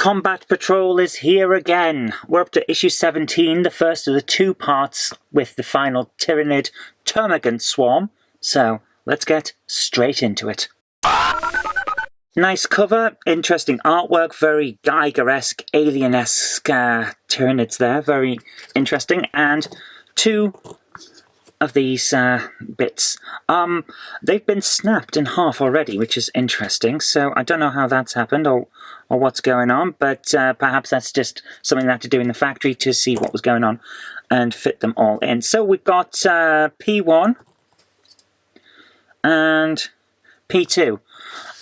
Combat Patrol is here again. We're up to issue 17, the first of the 2 parts with the final Tyranid Termagant swarm. So let's get straight into it. Nice cover, interesting artwork, very Geiger-esque, Alien-esque Tyranids there, very interesting. And 2 of these bits. They've been snapped in half already, which is interesting. So I don't know how that's happened or what's going on, but perhaps that's just something they had to do in the factory to see what was going on and fit them all in. So we've got P1 and P2.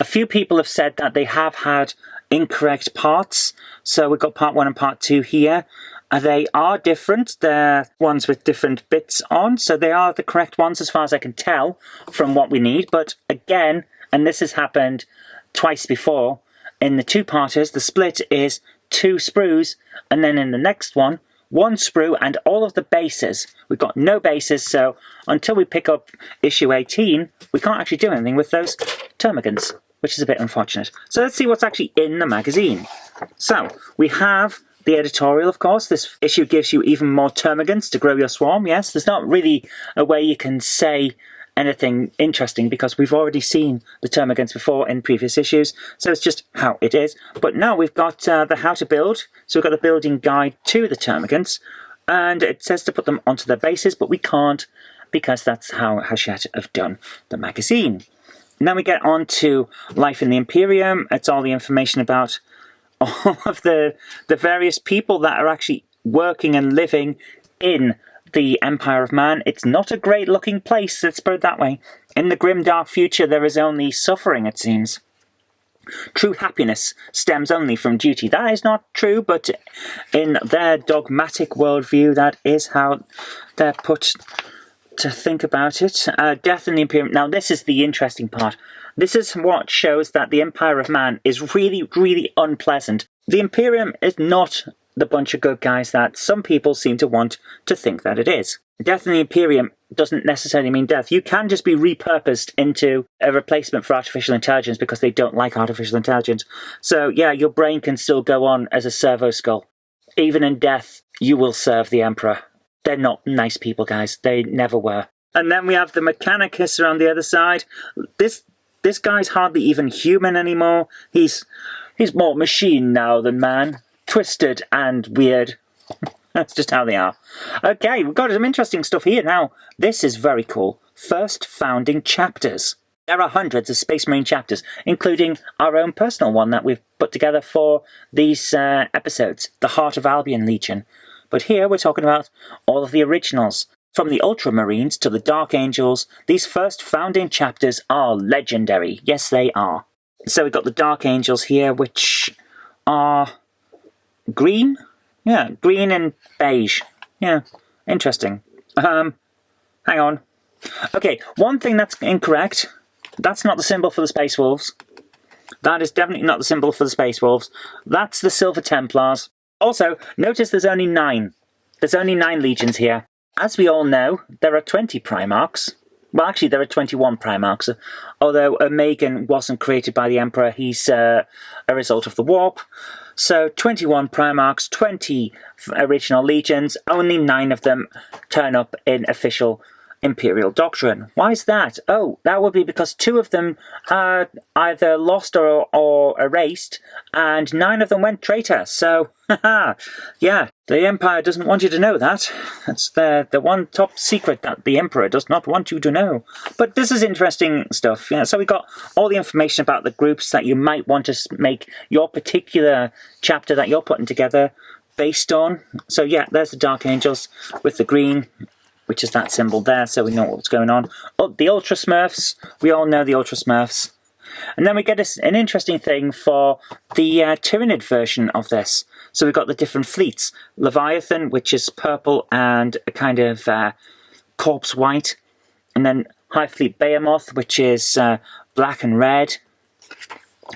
A few people have said that they have had incorrect parts. So we've got part 1 and part 2 here. They are different. They're ones with different bits on, so they are the correct ones as far as I can tell from what we need. But again, and this has happened twice before, in the 2-parters, the split is 2 sprues, and then in the next one, 1 sprue and all of the bases. We've got no bases, so until we pick up issue 18, we can't actually do anything with those termagants, which is a bit unfortunate. So let's see what's actually in the magazine. So we have the editorial, of course. This issue gives you even more termagants to grow your swarm. Yes, there's not really a way you can say anything interesting because we've already seen the termagants before in previous issues, so it's just how it is. But now we've got the how to build, so we've got the building guide to the termagants, and it says to put them onto their bases, but we can't because that's how Hachette have done the magazine. Now we get on to Life in the Imperium. It's all the information about all of the various people that are actually working and living in the Empire of Man. It's not a great looking place, let's put it that way. In the grim dark future there is only suffering, it seems. True happiness stems only from duty. That is not true, but in their dogmatic worldview that is how they're put to think about it. Death in the Imperium. Now this is the interesting part. This is what shows that the Empire of Man is really, really unpleasant. The Imperium is not the bunch of good guys that some people seem to want to think that it is. Death in the Imperium doesn't necessarily mean death. You can just be repurposed into a replacement for artificial intelligence because they don't like artificial intelligence. So yeah, your brain can still go on as a servo skull. Even in death, you will serve the Emperor. They're not nice people, guys. They never were. And then we have the Mechanicus around the other side. This guy's hardly even human anymore. He's more machine now than man. Twisted and weird. That's just how they are. Okay, we've got some interesting stuff here now. This is very cool. First founding chapters. There are hundreds of Space Marine chapters, including our own personal one that we've put together for these episodes, the Heart of Albion Legion. But here we're talking about all of the originals. From the Ultramarines to the Dark Angels, these first founding chapters are legendary. Yes, they are. So we've got the Dark Angels here, which are green? Yeah, green and beige. Yeah, interesting. Hang on. Okay, one thing that's incorrect. That's not the symbol for the Space Wolves. That is definitely not the symbol for the Space Wolves. That's the Silver Templars. Also, notice there's only 9. There's only 9 legions here. As we all know, there are 20 Primarchs. Well, actually, there are 21 Primarchs. Although Megan wasn't created by the Emperor, he's a result of the warp. So 21 Primarchs, 20 original legions, only 9 of them turn up in official Imperial doctrine. Why is that? Oh, that would be because 2 of them are either lost or erased, and 9 of them went traitor. So, haha, yeah, the Empire doesn't want you to know that. That's the one top secret that the Emperor does not want you to know. But this is interesting stuff. Yeah, so we got all the information about the groups that you might want to make your particular chapter that you're putting together based on. So yeah, there's the Dark Angels with the green, which is that symbol there, so we know what's going on. Oh, the Ultra Smurfs. We all know the Ultra Smurfs. And then we get an interesting thing for the Tyranid version of this. So we've got the different fleets. Leviathan, which is purple and a kind of corpse white. And then High Fleet Behemoth, which is black and red.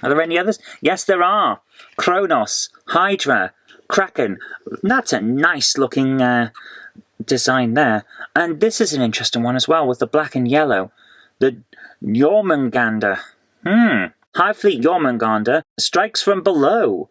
Are there any others? Yes, there are. Kronos, Hydra, Kraken. That's a nice looking design there. And this is an interesting one as well with the black and yellow. The Jormungandr. High Fleet Jormungandr strikes from below.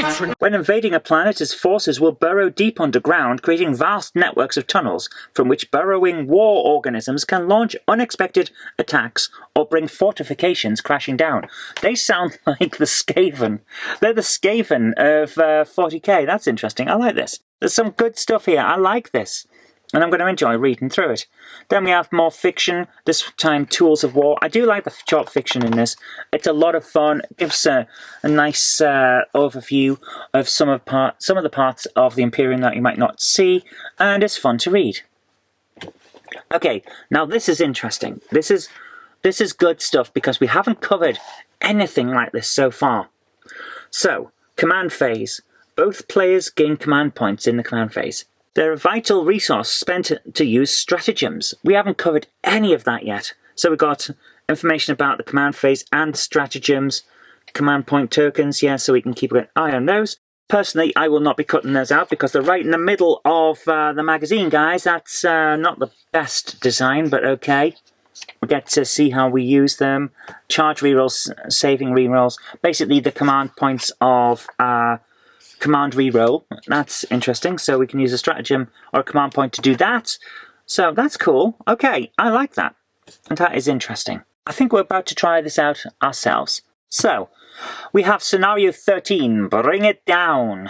patron! When invading a planet, its forces will burrow deep underground, creating vast networks of tunnels from which burrowing war organisms can launch unexpected attacks or bring fortifications crashing down. They sound like the Skaven. They're the Skaven of 40k. That's interesting. I like this. There's some good stuff here. I like this. And I'm going to enjoy reading through it. Then we have more fiction, this time Tools of War. I do like the short fiction in this. It's a lot of fun. It gives a nice overview of some of the parts of the Imperium that you might not see, and it's fun to read. Okay, now this is interesting. This is good stuff because we haven't covered anything like this so far. So, command phase. Both players gain command points in the command phase. They're a vital resource spent to use stratagems. We haven't covered any of that yet. So we've got information about the command phase and stratagems, command point tokens, yeah, so we can keep an eye on those. Personally, I will not be cutting those out because they're right in the middle of the magazine, guys. That's not the best design, but okay. We get to see how we use them. Charge rerolls, saving rerolls. Basically, the command points of command reroll. That's interesting. So we can use a stratagem or a command point to do that. So that's cool. Okay, I like that. And that is interesting. I think we're about to try this out ourselves. So, we have scenario 13, Bring It Down.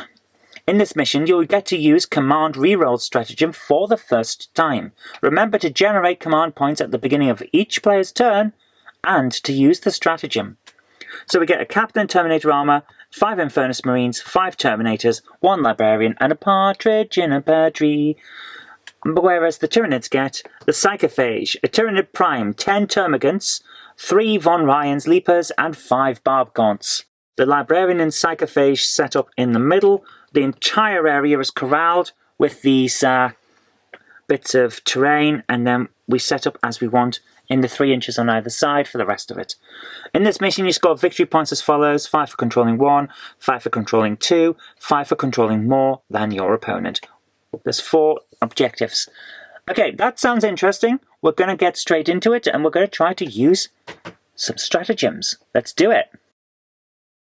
In this mission, you'll get to use command reroll stratagem for the first time. Remember to generate command points at the beginning of each player's turn and to use the stratagem. So we get a Captain Terminator armor, 5 Infernus Marines, 5 Terminators, 1 Librarian, and a partridge in a pear tree. Whereas the Tyranids get the Psychophage, a Tyranid Prime, 10 Termagants, 3 Von Ryans Leapers, and 5 Barbgaunts. The Librarian and Psychophage set up in the middle. The entire area is corralled with these bits of terrain, and then we set up as we want in the 3 inches on either side for the rest of it. In this mission, you score victory points as follows: 5 for controlling 1, 5 for controlling 2, 5 for controlling more than your opponent. There's 4 objectives. Okay, that sounds interesting. We're going to get straight into it, and we're going to try to use some stratagems. Let's do it.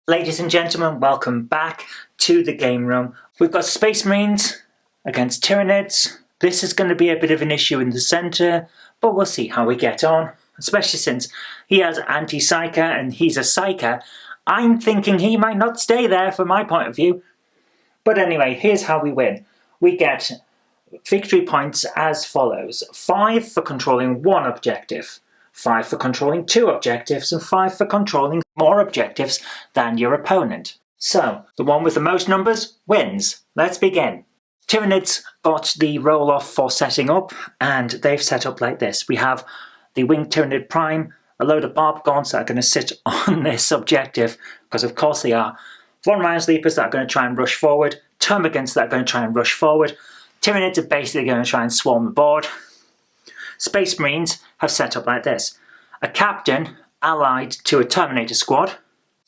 Ladies and gentlemen, welcome back to the game room. We've got Space Marines against Tyranids. This is going to be a bit of an issue in the centre, but we'll see how we get on. Especially since he has anti-psyker and he's a psyker. I'm thinking he might not stay there from my point of view. But anyway, here's how we win. We get victory points as follows: 5 for controlling 1 objective, 5 for controlling 2 objectives, and 5 for controlling more objectives than your opponent. So, the one with the most numbers wins. Let's begin. Tyranids got the roll-off for setting up, and they've set up like this. We have the Winged Tyranid Prime, a load of Barbgaunts that are going to sit on this objective, because of course they are. Von Ryans Leapers that are going to try and rush forward, Termagants that are going to try and rush forward, Tyranids are basically going to try and swarm the board. Space Marines have set up like this: a captain allied to a Terminator squad,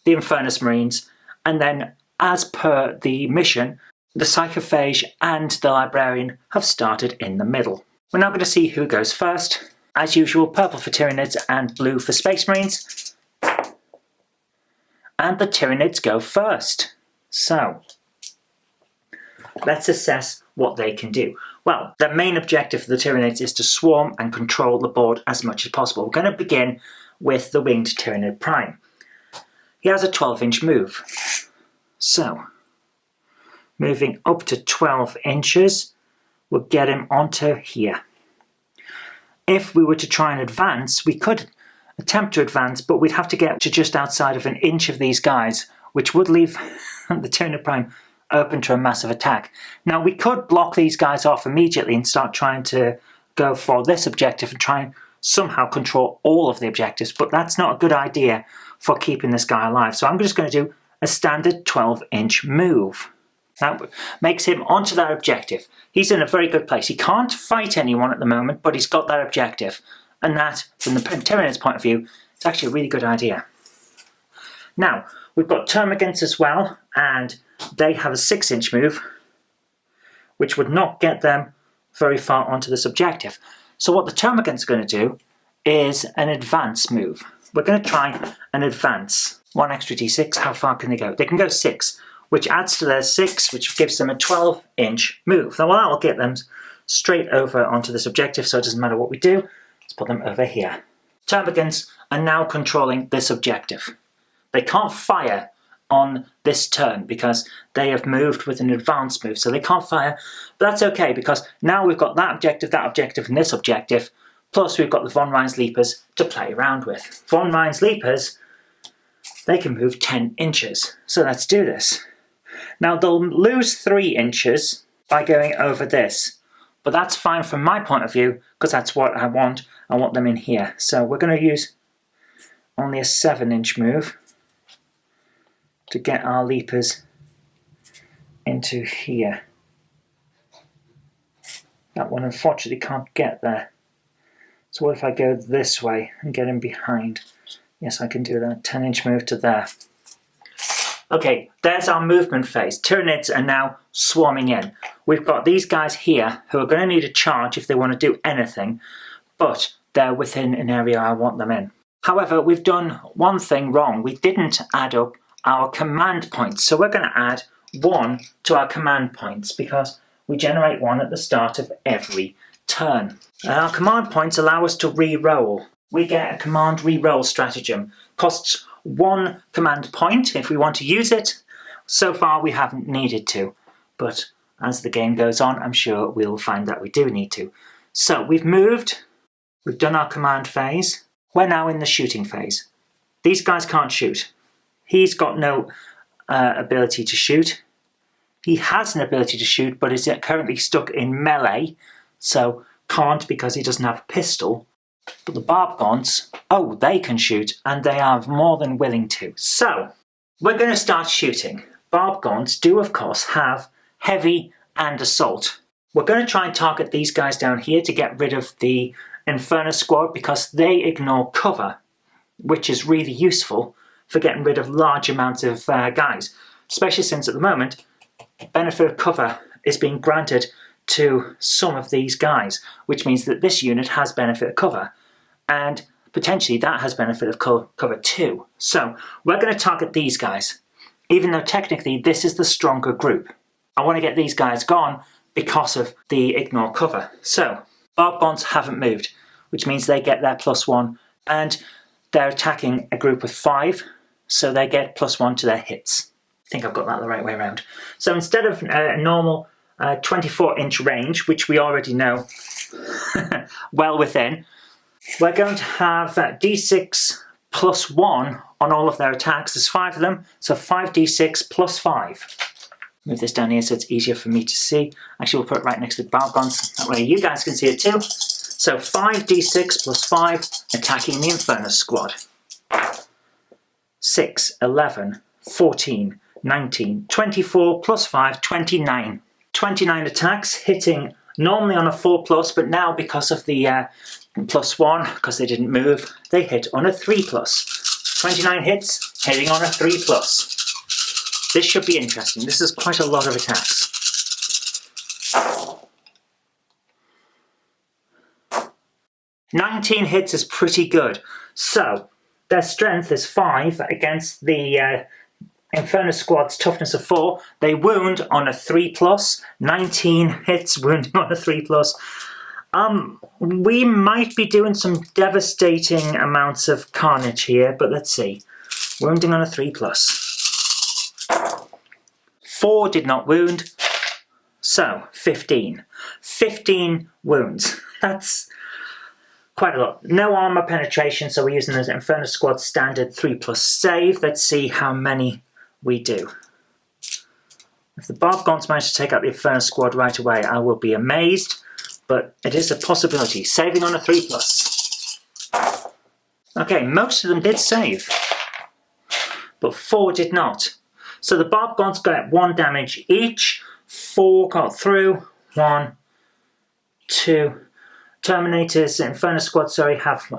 the Infernus Marines, and then, as per the mission, the Psychophage and the Librarian have started in the middle. We're now going to see who goes first. As usual, purple for Tyranids and blue for Space Marines. And the Tyranids go first. So, let's assess what they can do. Well, the main objective for the Tyranids is to swarm and control the board as much as possible. We're going to begin with the Winged Tyranid Prime. He has a 12-inch move. So, moving up to 12 inches, we'll get him onto here. If we were to try and advance, we could attempt to advance, but we'd have to get to just outside of an inch of these guys, which would leave the Tyranid Prime open to a massive attack. Now, we could block these guys off immediately and start trying to go for this objective and try and somehow control all of the objectives, but that's not a good idea for keeping this guy alive. So I'm just going to do a standard 12-inch move. That makes him onto that objective. He's in a very good place. He can't fight anyone at the moment, but he's got that objective. And that, from the Tyranid's point of view, it's actually a really good idea. Now, we've got Termagants as well, and they have a 6-inch move, which would not get them very far onto this objective. So what the Termagants are going to do is an advance move. We're going to try an advance. 1 extra d6, how far can they go? They can go 6, which adds to their 6, which gives them a 12-inch move. Now, that will get them straight over onto this objective, so it doesn't matter what we do. Let's put them over here. Termagants are now controlling this objective. They can't fire on this turn because they have moved with an advanced move, so they can't fire. But that's okay, because now we've got that objective, and this objective, plus we've got the Von Rhein's Leapers to play around with. Von Rhein's Leapers, they can move 10 inches. So let's do this. Now they'll lose 3 inches by going over this, but that's fine from my point of view because that's what I want. I want them in here. So we're going to use only a 7-inch move to get our Leapers into here. That one unfortunately can't get there. So what if I go this way and get him behind? Yes, I can do that. 10-inch move to there. Okay, there's our movement phase. Tyranids are now swarming in. We've got these guys here who are going to need a charge if they want to do anything, but they're within an area I want them in. However, we've done one thing wrong. We didn't add up our command points. So we're going to add 1 to our command points because we generate 1 at the start of every turn. Our command points allow us to re-roll. We get a command re-roll stratagem. Costs 1 command point if we want to use it. So far we haven't needed to, but as the game goes on I'm sure we'll find that we do need to. So we've moved, we've done our command phase, we're now in the shooting phase. These guys can't shoot. He's got no ability to shoot. He has an ability to shoot but is currently stuck in melee, so can't because he doesn't have a pistol. But the Barbgons, oh, they can shoot, and they are more than willing to. So, we're going to start shooting. Barbgons do, of course, have heavy and assault. We're going to try and target these guys down here to get rid of the Inferno Squad because they ignore cover, which is really useful for getting rid of large amounts of guys, especially since at the moment, benefit of cover is being granted to some of these guys, which means that this unit has benefit of cover, and potentially that has benefit of cover too. So we're going to target these guys, even though technically this is the stronger group. I want to get these guys gone because of the ignore cover. So Barbgons haven't moved, which means they get their +1, and they're attacking a group of 5, so they get +1 to their hits. I think I've got that the right way around. So instead of a normal 24-inch range, which we already know well within, we're going to have d6 +1 on all of their attacks. There's 5 of them, so 5d6 +5. Move this down here so it's easier for me to see. Actually, we'll put it right next to the Barbgons, that way you guys can see it too. So 5d6 +5 attacking the Inferno Squad. 6, 11, 14, 19, 24 +5, 29. 29 attacks, hitting normally on a 4+, but now because of the +1, because they didn't move, they hit on a 3+. 29 hits, hitting on a 3+. This should be interesting. This is quite a lot of attacks. "19 hits is pretty good. So, their strength is 5 against the Inferno Squad's toughness of 4. They wound on a 3+. 19 hits, wounding on a 3+. We might be doing some devastating amounts of carnage here, but let's see. Wounding on a 3+. 4 did not wound, so 15. 15 wounds. That's quite a lot. No armor penetration, so we're using the Inferno Squad standard 3+ save. Let's see how many we do. If the Barbgons manage to take out the Inferno Squad right away, I will be amazed, but it is a possibility. Saving on a 3+. Okay, most of them did save, but 4 did not. So the Barbgons got 1 damage each, 4 got through, 1, 2. Terminators, Inferno Squad, sorry, have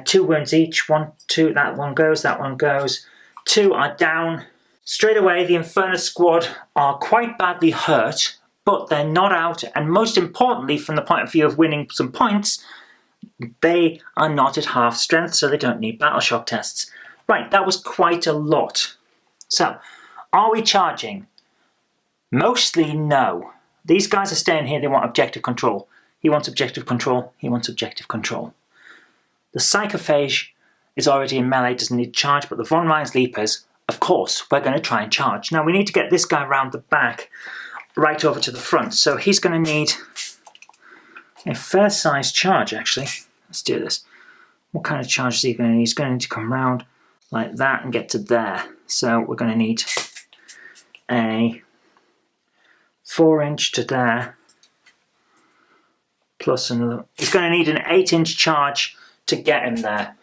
2 wounds each. 1, 2, that one goes, that one goes. 2 are down. Straight away, the Inferno Squad are quite badly hurt, but they're not out, and most importantly, from the point of view of winning some points, they are not at half strength, so they don't need battle shock tests. Right, that was quite a lot. So, Are we charging? Mostly no. These guys are staying here, they want objective control. He wants objective control, he wants objective control. The Psychophage is already in melee, doesn't need to charge, but the Von Ryan's Leapers, of course, we're going to try and charge. Now we need to get this guy around the back, right over to the front, so he's going to need a fair sized charge actually. Let's do this. What kind of charge is he going to need? He's going to need to come round like that and get to there. So we're going to need a 4-inch to there, plus another. He's going to need an 8-inch charge to get him there.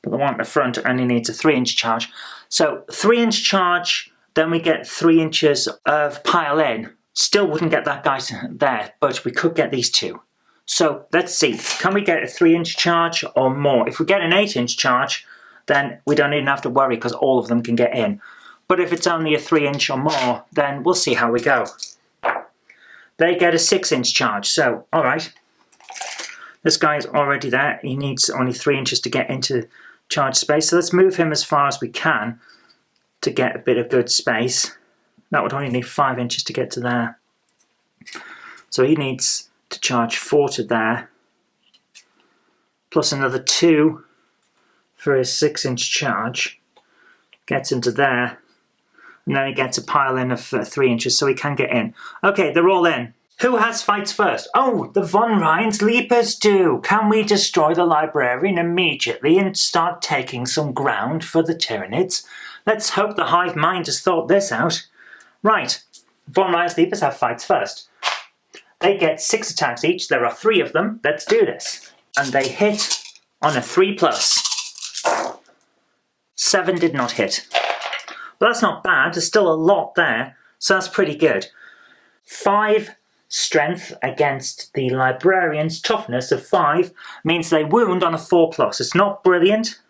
But the one at the front only needs a 3-inch charge. So 3-inch charge, then we get 3 inches of pile in. Still wouldn't get that guy there, but we could get these two. So let's see, can we get a 3-inch charge or more? If we get an 8-inch charge, then we don't even have to worry because all of them can get in. But if it's only a 3-inch or more, then we'll see how we go. They get a 6-inch charge, so alright. This guy's already there, he needs only 3 inches to get into charge space, so let's move him as far as we can to get a bit of good space. That would only need 5 inches to get to there. So he needs to charge 4 to there, plus another 2 for his 6-inch charge. Gets him to there. And then he gets a pile in of 3 inches, so he can get in. Okay, they're all in. Who has fights first? Oh, the Von Ryan's Leapers do. Can we destroy the Librarian immediately and start taking some ground for the Tyranids? Let's hope the Hive Mind has thought this out. Right, Von Ryan's Leapers have fights first. They get 6 attacks each. There are 3 of them. Let's do this. And they hit on a 3+. 7 did not hit. But that's not bad, there's still a lot there, so that's pretty good. 5 strength against the Librarian's toughness of 5 means they wound on a 4+. It's not brilliant.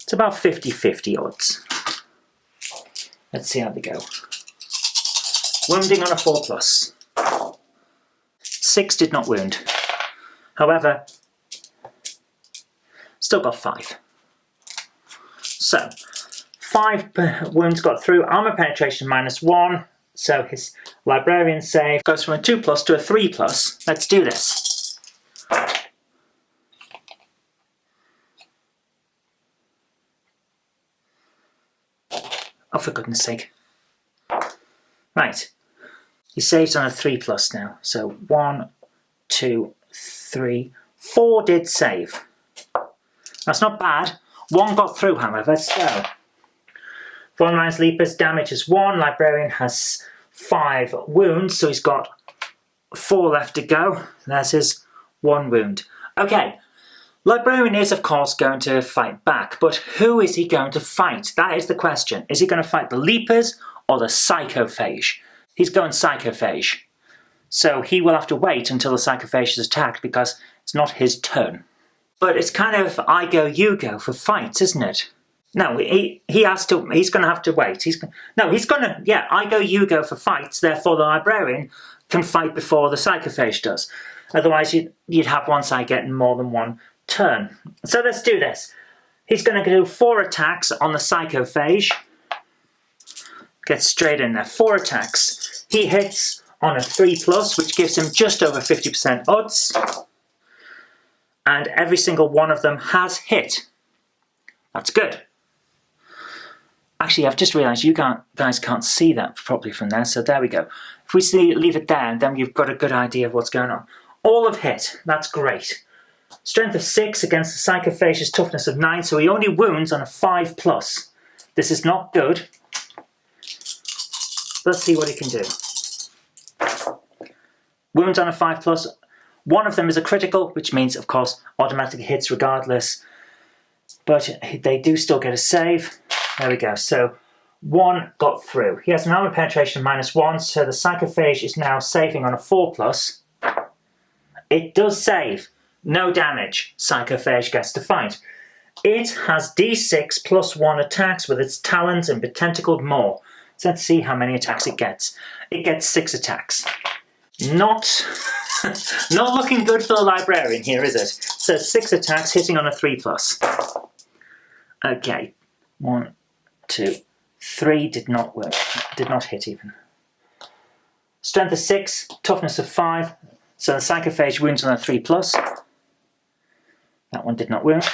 It's about 50-50 odds. Let's see how they go. Wounding on a 4+. 6 did not wound. However, still got 5. So, 5 wounds got through, armor penetration -1, so his Librarian save goes from a 2+ to a 3+. Let's do this. Oh, for goodness sake. Right, he saves on a 3+ now, so 1, 2, 3, 4 did save. That's not bad. 1 got through, however, so Von Ryan's Leapers damage is 1, Librarian has 5 wounds, so he's got 4 left to go. There's his 1 wound. Okay, Librarian is of course going to fight back, but who is he going to fight? That is the question. Is he going to fight the Leapers or the Psychophage? He's going Psychophage. So he will have to wait until the Psychophage is attacked because it's not his turn. But it's kind of I go, you go for fights, isn't it? No, he's going to have to wait. I go, you go for fights, therefore the Librarian can fight before the Psychophage does. Otherwise you'd have one side getting more than 1 turn. So let's do this. He's going to do 4 attacks on the Psychophage. Get straight in there. 4 attacks. He hits on a 3+, which gives him just over 50% odds. And every single one of them has hit. That's good. Actually, I've just realised you guys can't see that properly from there, so there we go. If we leave it there, then you've got a good idea of what's going on. All have hit. That's great. Strength of 6 against the Psychophage's toughness of 9, so he only wounds on a 5+. This is not good. Let's see what he can do. Wounds on a 5+. One of them is a critical, which means, of course, automatically hits regardless. But they do still get a save. There we go. So 1 got through. He has an armor penetration -1, so the Psychophage is now saving on a 4+. It does save. No damage. Psychophage gets to fight. It has D6 +1 attacks with its talons and betentacled maw. So let's see how many attacks it gets. It gets 6 attacks. Not looking good for the Librarian here, is it? So 6 attacks hitting on a 3+. Okay. 1, 2, 3 did not work, did not hit even. Strength of 6, toughness of 5, so the psychophage wounds on a 3+. That one did not wound.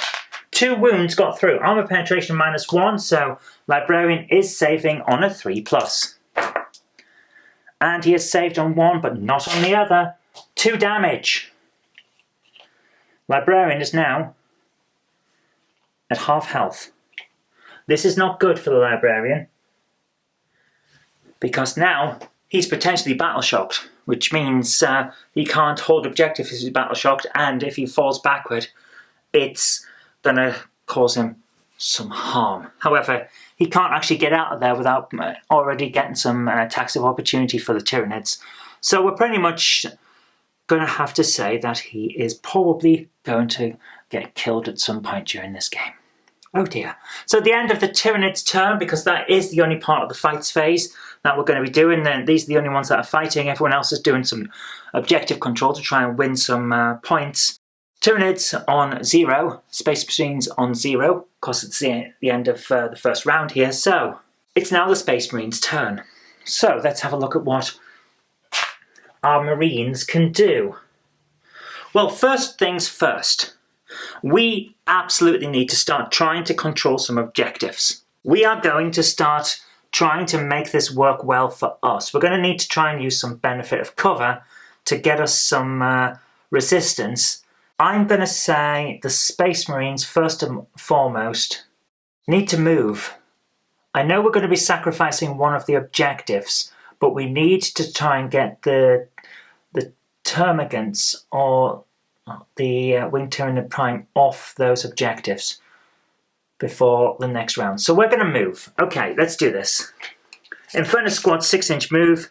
2 wounds got through. Armor penetration -1, so Librarian is saving on a 3+. And he is saved on one, but not on the other. 2 damage. Librarian is now at half health. This is not good for the Librarian, because now he's potentially battle shocked, which means he can't hold objective if he's battle shocked, and if he falls backward, it's going to cause him some harm. However, he can't actually get out of there without already getting some attacks of opportunity for the Tyranids. So we're pretty much going to have to say that he is probably going to get killed at some point during this game. Oh dear. So at the end of the Tyranid's turn, because that is the only part of the fights phase that we're going to be doing, then these are the only ones that are fighting. Everyone else is doing some objective control to try and win some points. Tyranids on 0, Space Marines on 0, because it's the end of the first round here. So it's now the Space Marines' turn. So let's have a look at what our Marines can do. Well, first things first. We absolutely need to start trying to control some objectives. We are going to start trying to make this work well for us. We're going to need to try and use some benefit of cover to get us some resistance. I'm going to say the Space Marines, first and foremost, need to move. I know we're going to be sacrificing one of the objectives, but we need to try and get the Termagants or the Winged Tyranid Prime off those objectives before the next round. So we're going to move. Okay, let's do this. Inferno Squad 6-inch move.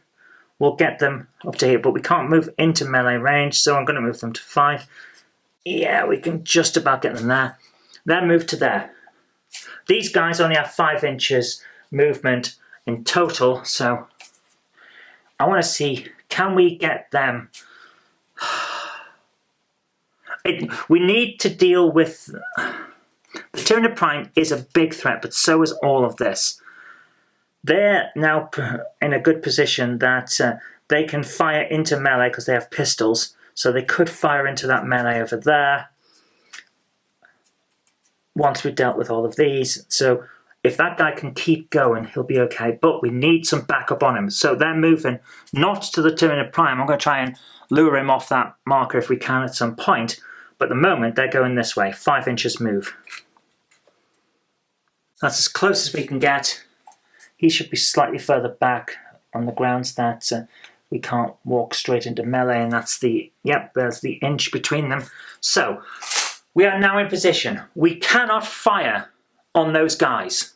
We'll get them up to here, but we can't move into melee range, so I'm going to move them to 5. Yeah, we can just about get them there. Then move to there. These guys only have 5 inches movement in total, so I want to see, can we get them? We need to deal with... The Tyranid Prime is a big threat, but so is all of this. They're now in a good position that they can fire into melee because they have pistols, so they could fire into that melee over there once we've dealt with all of these. So if that guy can keep going, he'll be okay, but we need some backup on him. So they're moving not to the Tyranid Prime. I'm going to try and lure him off that marker if we can at some point. But at the moment, they're going this way. 5 inches move. That's as close as we can get. He should be slightly further back on the grounds that we can't walk straight into melee. And that's the, yep, there's the inch between them. So, we are now in position. We cannot fire on those guys.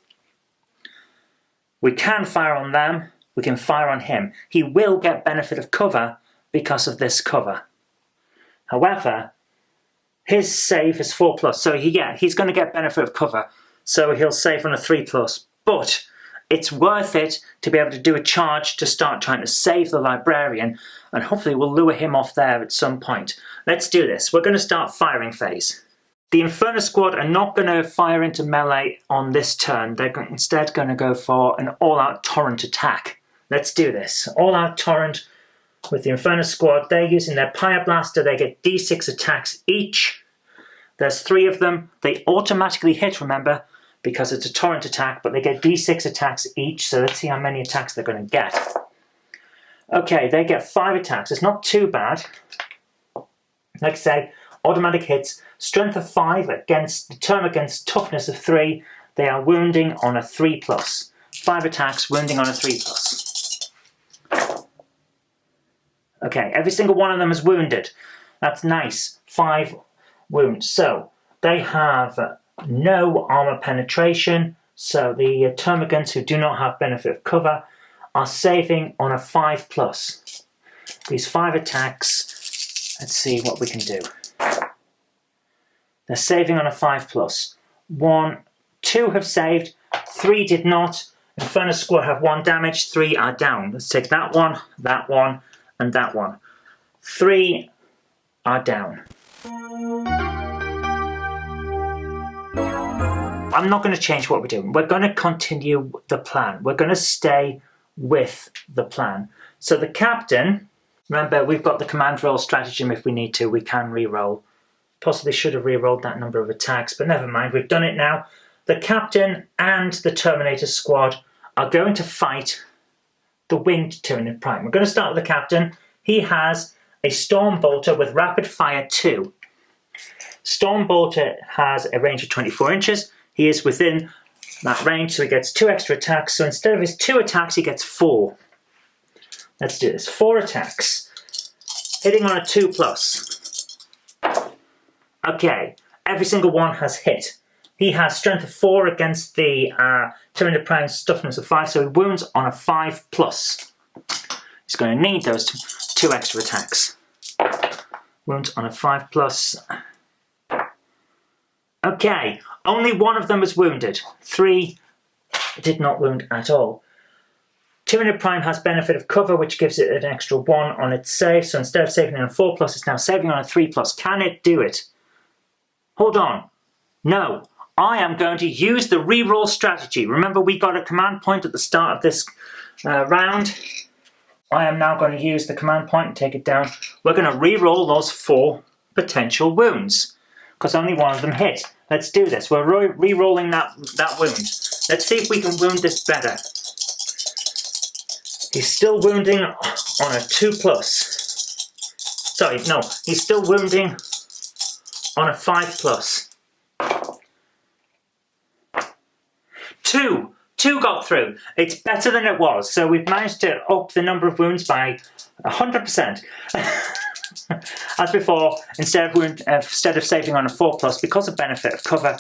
We can fire on them. We can fire on him. He will get benefit of cover because of this cover. However, his save is 4+, so he's going to get benefit of cover. So he'll save on a 3+, but it's worth it to be able to do a charge to start trying to save the Librarian, and hopefully we'll lure him off there at some point. Let's do this. We're going to start firing phase. The Inferno Squad are not going to fire into melee on this turn. They're instead going to go for an all-out torrent attack. Let's do this. All-out torrent. With the Inferno Squad, they're using their Pyre Blaster. They get D6 attacks each. There's 3 of them. They automatically hit, remember, because it's a torrent attack, but they get D6 attacks each, so let's see how many attacks they're going to get. Okay, they get 5 attacks. It's not too bad. Like I say, automatic hits. Strength of 5 against the Termagants, toughness of 3. They are wounding on a 3+. 5 attacks, wounding on a 3+. Okay, every single one of them is wounded. That's nice. 5 wounds. So, they have no armor penetration. So, the Termagants who do not have benefit of cover are saving on a 5+. These 5 attacks, let's see what we can do. They're saving on a 5+. 1, 2 have saved, 3 did not. Inferno Squad have 1 damage, 3 are down. Let's take that one, and that one. 3 are down. I'm not going to change what we're doing. We're going to continue the plan. We're going to stay with the plan. So the captain, remember, we've got the command roll stratagem. If we need to, we can re-roll. Possibly should have re-rolled that number of attacks, but never mind, we've done it now. The captain and the Terminator squad are going to fight the winged Tyranid Prime. We're going to start with the captain. He has a Storm Bolter with Rapid Fire 2. Storm Bolter has a range of 24 inches. He is within that range, so he gets 2 extra attacks. So instead of his 2 attacks, he gets 4. Let's do this. 4 attacks. Hitting on a 2+. Okay, every single one has hit. He has strength of 4 against the Tyranid Prime's toughness of 5, so he wounds on a 5+. He's going to need those 2 extra attacks. Wounds on a 5+. Okay, only one of them was wounded. 3 did not wound at all. Tyranid Prime has benefit of cover, which gives it an extra 1 on its save. So instead of saving on a 4+, it's now saving on a 3+. Can it do it? Hold on. No. I am going to use the reroll strategy. Remember, we got a command point at the start of this round. I am now going to use the command point and take it down. We're going to reroll those 4 potential wounds, because only one of them hit. Let's do this. We're re-rolling that wound. Let's see if we can wound this better. He's still wounding on a 2+. Sorry, no. He's still wounding on a 5+. 2 got through. It's better than it was. So we've managed to up the number of wounds by 100%. As before, instead of saving on a 4+, because of benefit of cover,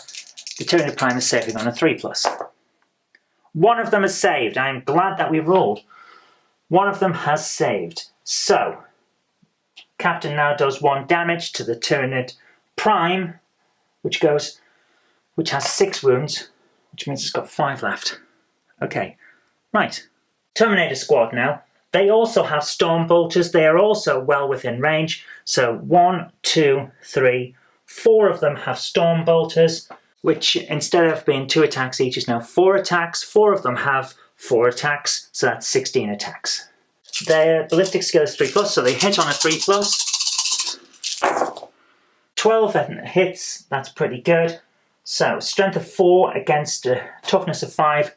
the Tyranid Prime is saving on a 3+. One of them is saved. I'm glad that we rolled. One of them has saved. So, Captain now does 1 damage to the Tyranid Prime, which has 6 wounds, which means it's got 5 left. Okay, right. Terminator squad now. They also have Storm Bolters. They are also well within range. So 1, 2, 3, 4 of them have Storm Bolters, which instead of being 2 attacks each is now 4 attacks. 4 of them have 4 attacks, so that's 16 attacks. Their ballistic skill is 3+, so they hit on a 3+. 12 hits, that's pretty good. So, strength of 4 against a toughness of 5.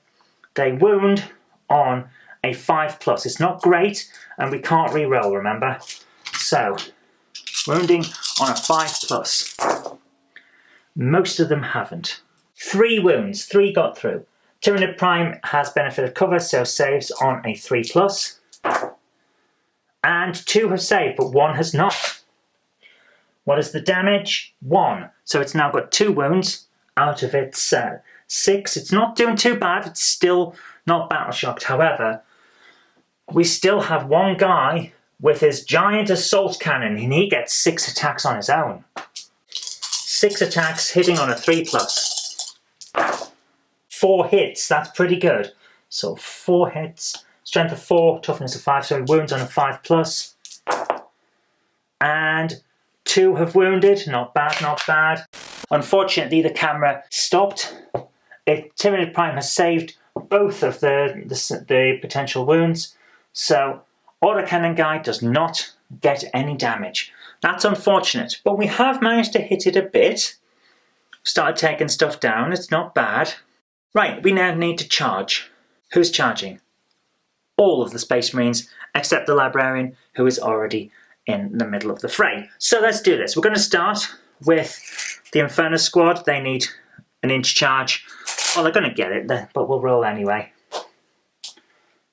They wound on a 5+. It's not great, and we can't re-roll, remember? So, wounding on a 5+. Most of them haven't. 3 wounds, 3 got through. Tyranid Prime has benefit of cover, so saves on a 3+. And 2 have saved, but 1 has not. What is the damage? 1. So it's now got 2 wounds out of its 6. It's not doing too bad. It's still not battle shocked. However, we still have one guy with his giant assault cannon, and he gets 6 attacks on his own. 6 attacks, hitting on a 3+. 4 hits, that's pretty good. So 4 hits, strength of 4, toughness of 5, so he wounds on a 5+. And 2 have wounded, not bad, not bad. Unfortunately, the camera stopped. Tyranid Prime has saved both of the potential wounds, so autocannon guy does not get any damage. That's unfortunate, but we have managed to hit it a bit. Started taking stuff down, it's not bad. Right, we now need to charge. Who's charging? All of the Space Marines, except the Librarian, who is already in the middle of the fray. So let's do this. We're going to start with the Inferno squad. They need an inch charge. Well, they're going to get it, but we'll roll anyway.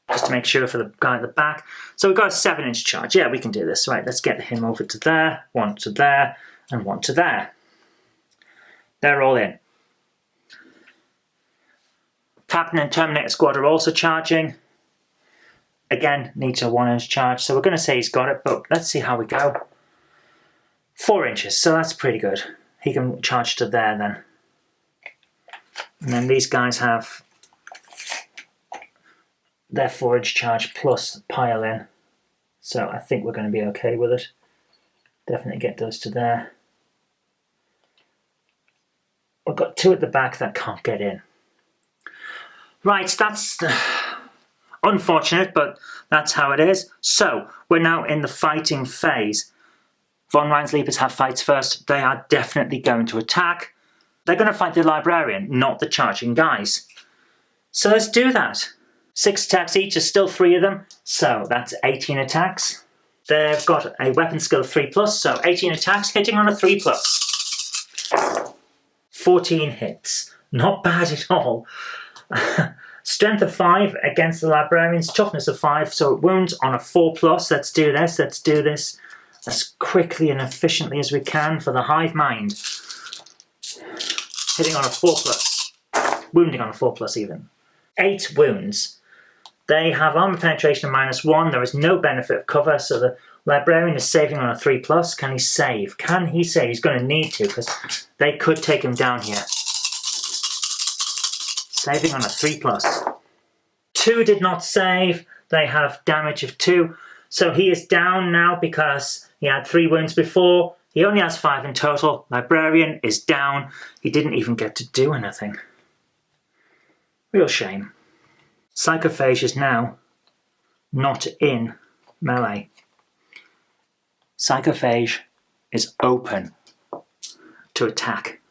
Just to make sure for the guy at the back. So we've got a 7-inch charge. Yeah, we can do this. Right, let's get him over to there, 1 to there, and 1 to there. They're all in. Captain and Terminator squad are also charging. Again, needs a 1-inch charge. So we're going to say he's got it, but let's see how we go. 4 inches, so that's pretty good. He can charge to there then. And then these guys have their 4-inch charge plus pile in. So I think we're going to be okay with it. Definitely get those to there. we've got 2 at the back that can't get in. Right, that's unfortunate, but that's how it is. So, we're now in the fighting phase. Von Reinsliepers have fights first. They are definitely going to attack. They're going to fight the Librarian, not the charging guys. So let's do that. 6 attacks each, there's still 3 of them, so that's 18 attacks. They've got a weapon skill 3+, so 18 attacks, hitting on a 3+. 14 hits. Not bad at all. Strength of 5 against the Librarians, toughness of 5, so it wounds on a 4+. Let's do this, let's do this as quickly and efficiently as we can for the hive mind. Hitting on a 4+. Wounding on a 4+ even. 8 wounds. They have armor penetration of -1. There is no benefit of cover, so the Librarian is saving on a 3+. Can he save? Can he save? He's going to need to, because they could take him down here. Saving on a 3+. 2 did not save. They have damage of 2. So he is down now because he had 3 wounds before. He only has 5 in total. Librarian is down. He didn't even get to do anything. Real shame. Psychophage is now not in melee. Psychophage is open to attack.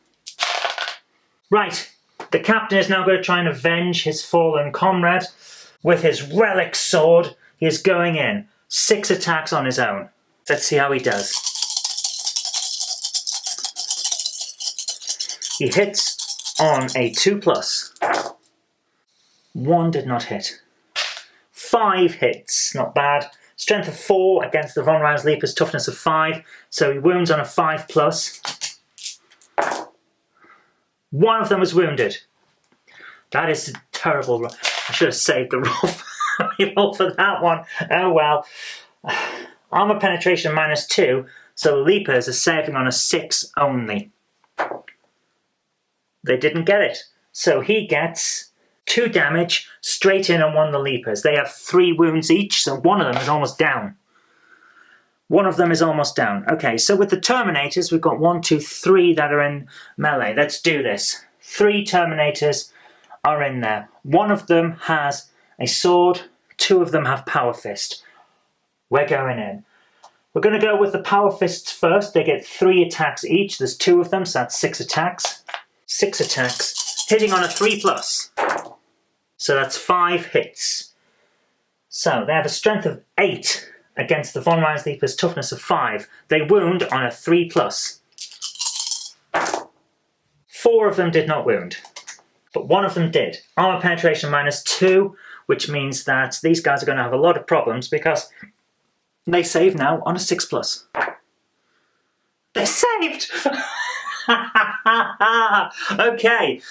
Right, the captain is now going to try and avenge his fallen comrade. With his relic sword, he is going in. 6 attacks on his own. Let's see how he does. He hits on a 2+. 1 did not hit. 5 hits, not bad. Strength of 4 against the Von Reinsliepers, toughness of 5, so he wounds on a 5+. 1 of them was wounded. That is a terrible roll. I should have saved the roll for that one. Oh well. Armor penetration -2, so the Leapers are saving on a 6 only. They didn't get it. So he gets 2 damage straight in on one of the Leapers. They have 3 wounds each, so one of them is almost down. One of them is almost down. Okay, so with the Terminators, we've got 1, 2, 3 that are in melee. Let's do this. 3 Terminators are in there. One of them has a sword. 2 of them have Power Fist. We're going in. We're going to go with the Power Fists first. They get 3 attacks each. There's 2 of them, so that's 6 attacks. 6 attacks, hitting on a 3+. So that's 5 hits. So they have a strength of 8 against the Von Reinsliepers' toughness of 5. They wound on a 3+. 4 of them did not wound, but 1 of them did. Armor penetration -2, which means that these guys are going to have a lot of problems because they save now on a 6+. They saved! Okay,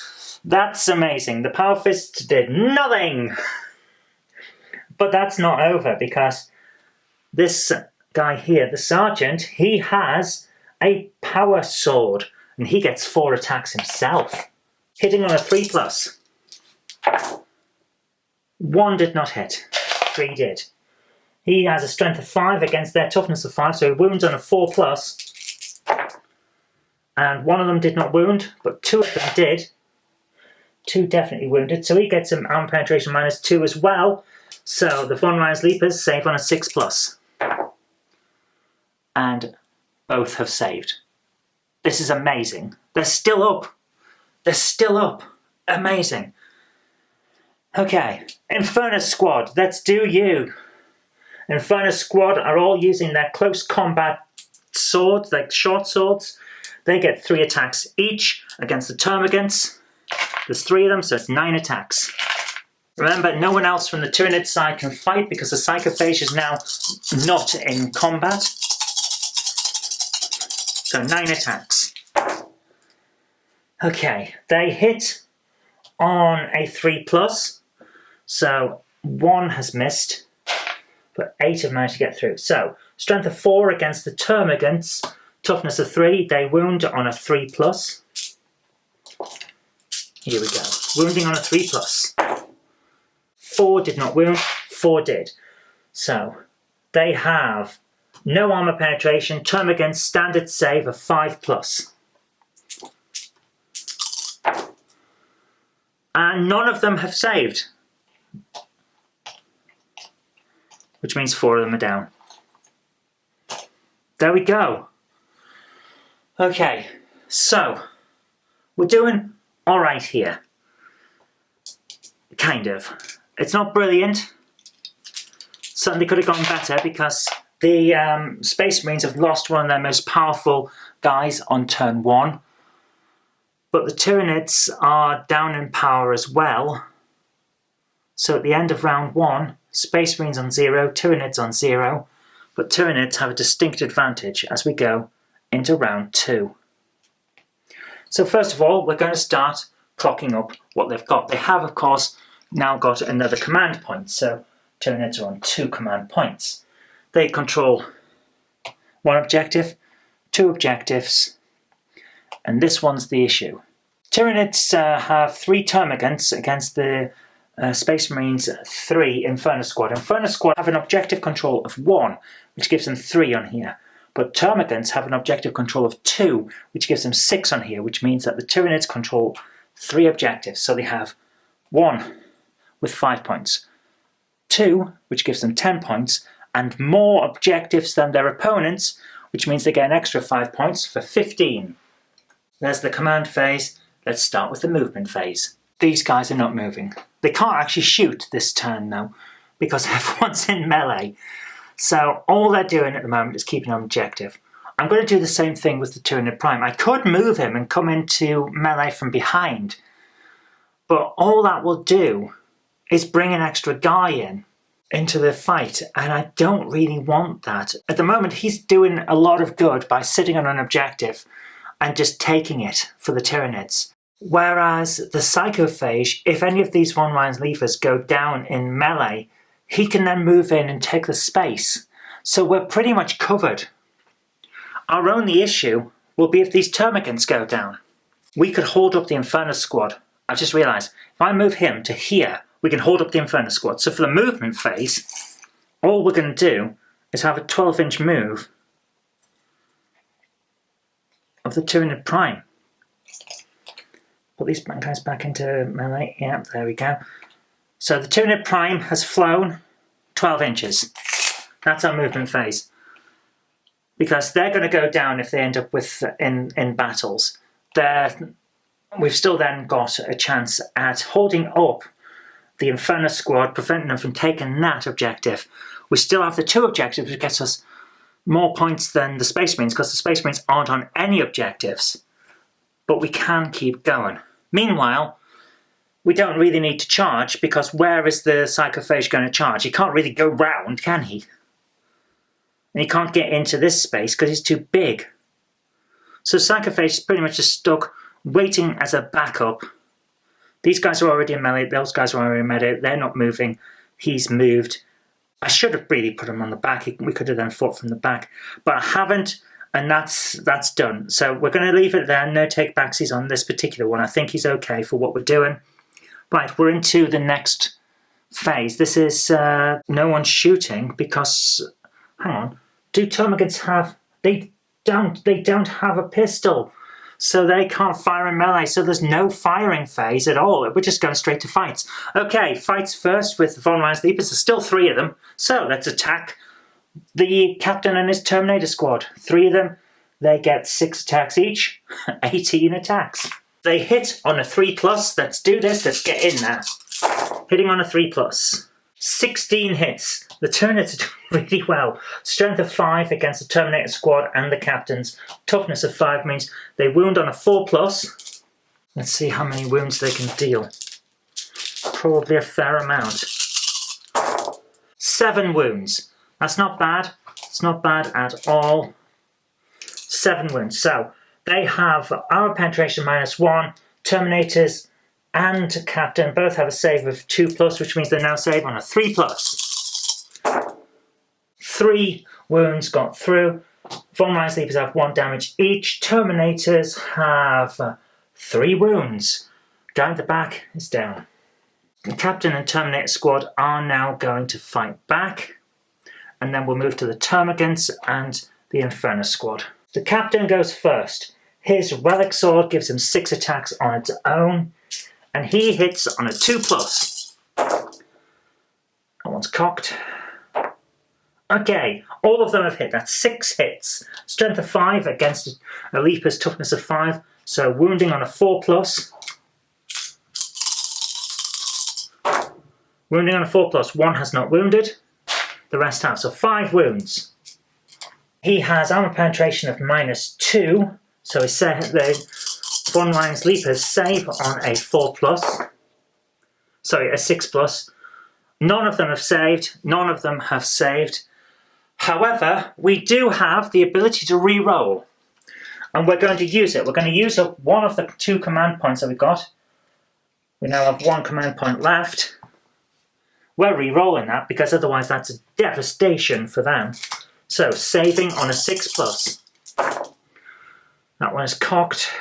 that's amazing. The Power Fist did nothing! But that's not over, because this guy here, the Sergeant, he has a Power Sword, and he gets 4 attacks himself, hitting on a 3+. 1 did not hit, 3 did. He has a strength of 5 against their toughness of 5, so he wounds on a 4+. And 1 of them did not wound, but 2 of them did. 2 definitely wounded, so he gets an armor penetration -2 as well. So the Von Reinsliepers save on a 6+. And both have saved. This is amazing. They're still up. They're still up. Amazing. Okay, Infernus Squad, let's do you. Infernus Squad are all using their close combat swords, like short swords. They get 3 attacks each against the Termagants. There's 3 of them, so it's 9 attacks. Remember, no one else from the Tyranid side can fight because the Psychophage is now not in combat. So 9 attacks. Okay, they hit on a 3+, so 1 has missed, but 8 have managed to get through. So, strength of 4 against the Termagants, toughness of 3, they wound on a 3+. Here we go, wounding on a 3+. 4 did not wound, 4 did. So, they have no armor penetration, Termagants standard save of 5+. And none of them have saved. Which means 4 of them are down. There we go. Okay, so we're doing alright here. Kind of. It's not brilliant. Certainly could have gone better because the Space Marines have lost one of their most powerful guys on turn 1. But the Tyranids are down in power as well. So at the end of round 1, Space Marines on 0, Tyranids on 0. But Tyranids have a distinct advantage as we go into round 2. So first of all, we're going to start clocking up what they've got. They have, of course, now got another command point. So Tyranids are on 2 command points. They control 1 objective, 2 objectives, and this one's the issue. Tyranids have 3 termagants against the Space Marines 3 Inferno Squad. Inferno Squad have an objective control of 1, which gives them 3 on here. But termagants have an objective control of 2, which gives them 6 on here, which means that the Tyranids control 3 objectives. So they have 1 with 5 points, 2, which gives them 10 points, and more objectives than their opponents, which means they get an extra 5 points for 15. There's the command phase. Let's start with the movement phase. These guys are not moving. They can't actually shoot this turn though, because everyone's in melee. So all they're doing at the moment is keeping an objective. I'm going to do the same thing with the Tyranid Prime. I could move him and come into melee from behind, but all that will do is bring an extra guy into the fight, and I don't really want that. At the moment, he's doing a lot of good by sitting on an objective and just taking it for the Tyranids. Whereas the Psychophage, if any of these Von Ryan's Leapers go down in melee, he can then move in and take the space. So we're pretty much covered. Our only issue will be if these Termagants go down. We could hold up the Inferno Squad. I just realised, if I move him to here, we can hold up the Inferno Squad. So for the movement phase, all we're going to do is have a 12-inch move of the Tyranid Prime. Put these guys back into melee. Yeah, there we go. So the Tyranid Prime has flown 12 inches. That's our movement phase. Because they're going to go down if they end up with in battles. We've still then got a chance at holding up the Inferno Squad, preventing them from taking that objective. We still have the 2 objectives, which gets us more points than the Space Marines, because the Space Marines aren't on any objectives. But we can keep going. Meanwhile, we don't really need to charge, because where is the Psychophage going to charge? He can't really go round, can he? And he can't get into this space because he's too big. So Psychophage is pretty much just stuck waiting as a backup. These guys are already in melee, those guys are already in melee, they're not moving, he's moved. I should have really put him on the back, we could have then fought from the back, but I haven't, and that's done. So we're going to leave it there, no take backsies on this particular one. I think he's okay for what we're doing. Right, we're into the next phase. This is no one shooting because, hang on, do Termagants have, they don't have a pistol. So they can't fire in melee, so there's no firing phase at all. We're just going straight to fights. Okay, fights first with Von Ryan's Leapers. There's still 3 of them. So let's attack the Captain and his Terminator Squad. 3 of them, they get 6 attacks each, 18 attacks. They hit on a 3+, let's do this, let's get in there. Hitting on a 3+. 16 hits. The Tyranids are doing really well. Strength of 5 against the Terminator Squad and the Captains. Toughness of 5 means they wound on a 4+. Let's see how many wounds they can deal. Probably a fair amount. 7 wounds. That's not bad. It's not bad at all. 7 wounds. So they have armor penetration -1. Terminators and Captain both have a save of 2+, which means they now save on a 3+. 3 wounds got through. Von Ryan's Leapers have 1 damage each. Terminators have 3 wounds. Guy at the back is down. The Captain and Terminator Squad are now going to fight back. And then we'll move to the Termagants and the Inferno Squad. The Captain goes first. His Relic Sword gives him 6 attacks on its own. And he hits on a 2+. That one's cocked. Okay, all of them have hit. That's 6 hits. Strength of 5 against a leaper's toughness of 5. So wounding on a 4+. Wounding on a 4+. 1 has not wounded. The rest have. So 5 wounds. He has armor penetration of -2. So the Von Ryan's leapers save on a 4+. Sorry, a 6+. None of them have saved. None of them have saved. However, we do have the ability to re-roll. And we're going to use it. We're going to use up one of the 2 command points that we got. We now have 1 command point left. We're re-rolling that because otherwise that's a devastation for them. So, saving on a 6+. That one is cocked.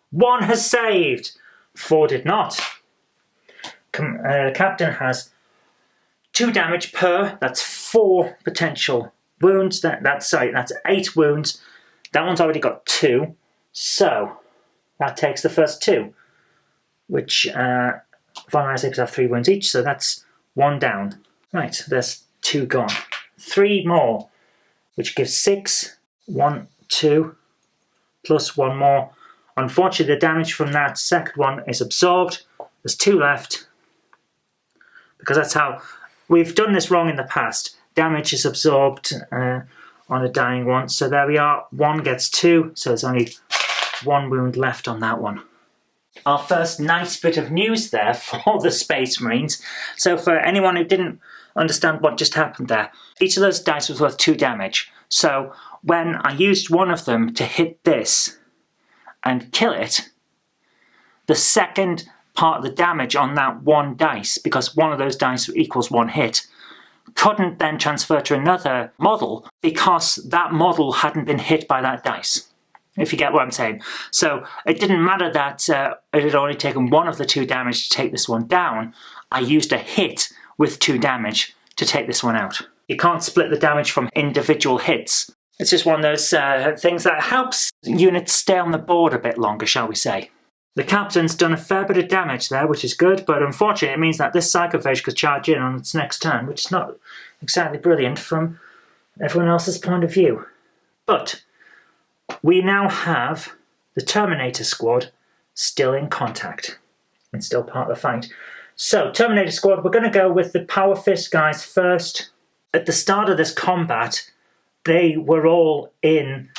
1 has saved. 4 did not. The captain has 2 damage per. That's 4 potential wounds. That's 8 wounds. That one's already got 2. So, that takes the first 2. Which, Von Ryan's leapers have 3 wounds each. So that's 1 down. Right, there's 2 gone. 3 more. Which gives 6. 1, 2. Plus 1 more. Unfortunately, the damage from that second one is absorbed. There's 2 left. Because that's how... We've done this wrong in the past. Damage is absorbed on a dying one. So there we are. 1 gets 2. So there's only 1 wound left on that one. Our first nice bit of news there for the Space Marines. So for anyone who didn't understand what just happened there, each of those dice was worth 2 damage. So when I used one of them to hit this and kill it, the second part of the damage on that 1 dice, because one of those dice equals 1 hit, couldn't then transfer to another model because that model hadn't been hit by that dice. If you get what I'm saying. So it didn't matter that it had only taken 1 of the 2 damage to take this one down. I used a hit with 2 damage to take this one out. You can't split the damage from individual hits. It's just one of those things that helps units stay on the board a bit longer, shall we say. The captain's done a fair bit of damage there, which is good, but unfortunately it means that this Psychophage could charge in on its next turn, which is not exactly brilliant from everyone else's point of view. But we now have the Terminator squad still in contact and still part of the fight. So, Terminator squad, we're going to go with the Power Fist guys first. At the start of this combat, they were all in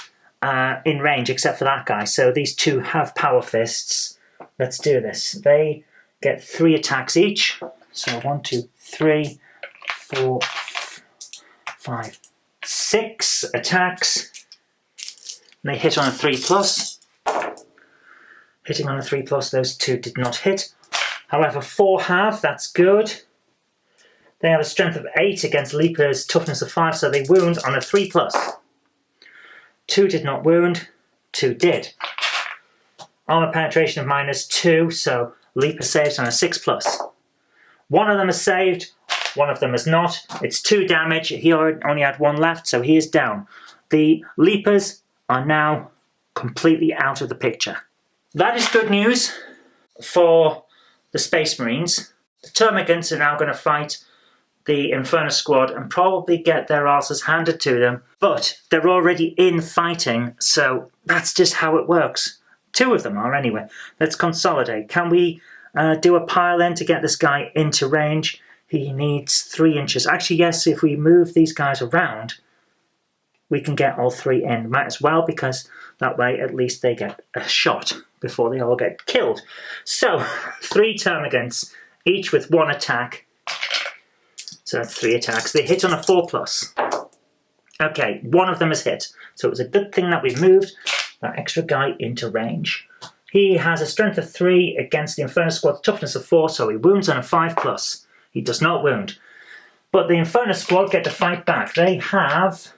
range except for that guy. So these 2 have Power Fists. Let's do this. They get 3 attacks each. So 1, 2, 3, 4, 5, 6 attacks. And they hit on a 3+. Hitting on a 3+, those 2 did not hit. However, 4 have, that's good. They have a strength of 8 against Leaper's toughness of 5, so they wound on a 3+. 2 did not wound, 2 did. Armor penetration of -2, so Leaper saves on a 6+. 1 of them is saved, 1 of them is not. It's 2 damage, he only had 1 left, so he is down. The Leapers are now completely out of the picture. That is good news for the Space Marines. The Termagants are now going to fight the Inferno squad and probably get their asses handed to them, but they're already in fighting, so that's just how it works. 2 of them are anyway. Let's consolidate. Can we do a pile in to get this guy into range? He needs 3 inches. Actually, yes, if we move these guys around, we can get all 3 in. Might as well, because that way at least they get a shot before they all get killed. So, 3 Termagants, each with 1 attack. So that's 3 attacks. They hit on a 4+. Okay, 1 of them is hit. So it was a good thing that we moved that extra guy into range. He has a strength of 3 against the Inferno squad's toughness of 4, so he wounds on a 5+. He does not wound. But the Inferno squad get to fight back. They have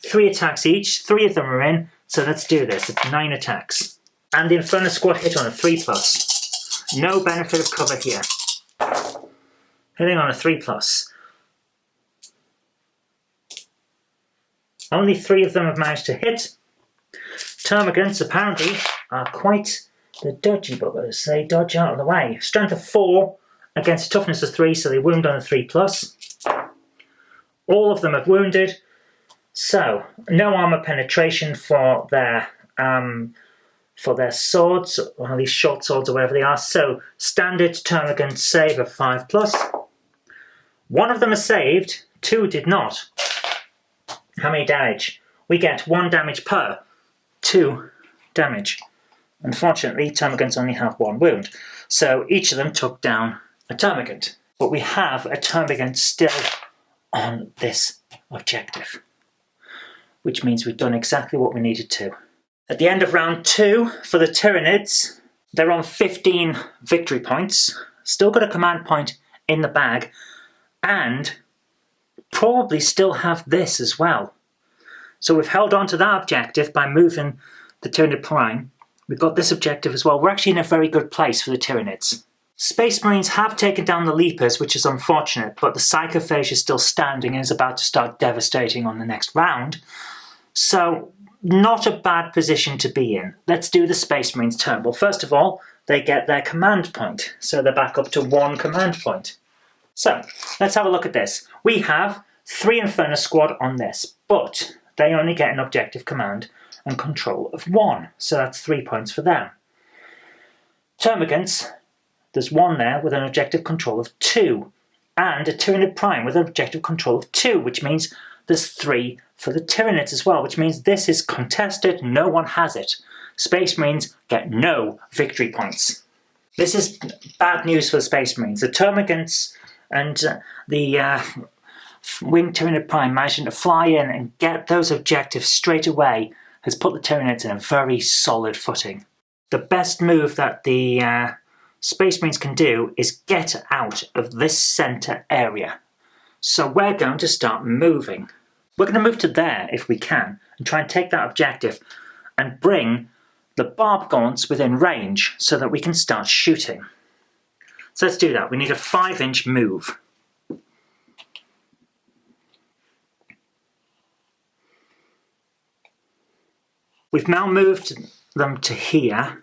3 attacks each. 3 of them are in, so let's do this. It's 9 attacks. And the Inferno squad hit on a 3+. No benefit of cover here. Hitting on a 3+. Only 3 of them have managed to hit. Termagants apparently are quite The dodgy buggers, they dodge out of the way. Strength of 4 against toughness of 3, so they wound on a 3+. All of them have wounded. So, no armor penetration for their swords, or these short swords or whatever they are. So, standard termagant save of 5+. One of them is saved, 2 did not. How many damage? We get 1 damage per 2 damage. Unfortunately, termagants only have 1 wound, so each of them took down a termagant. But we have a termagant still on this objective, which means we've done exactly what we needed to. At the end of round 2, for the Tyranids, they're on 15 victory points, still got a command point in the bag, and probably still have this as well. So we've held on to that objective by moving the Tyranid Prime. We've got this objective as well. We're actually in a very good place for the Tyranids. Space Marines have taken down the Leapers, which is unfortunate, but the Psychophage is still standing and is about to start devastating on the next round. So, not a bad position to be in. Let's do the Space Marines turn. Well, first of all, they get their command point, so they're back up to 1 command point. So, let's have a look at this. We have 3 Inferno Squad on this, but they only get an objective command and control of 1, so that's 3 points for them. Termagants, there's 1 there with an objective control of 2, and a Tyranid Prime with an objective control of 2, which means there's 3 for the Tyranids as well, which means this is contested, no one has it. Space Marines get no victory points. This is bad news for the Space Marines. The Termagants and the Winged Tyranid Prime managing to fly in and get those objectives straight away has put the Tyranids in a very solid footing. The best move that the Space Marines can do is get out of this centre area. So we're going to start moving. We're going to move to there if we can and try and take that objective and bring the barb gaunts within range so that we can start shooting. So let's do that. We need a 5-inch move. We've now moved them to here,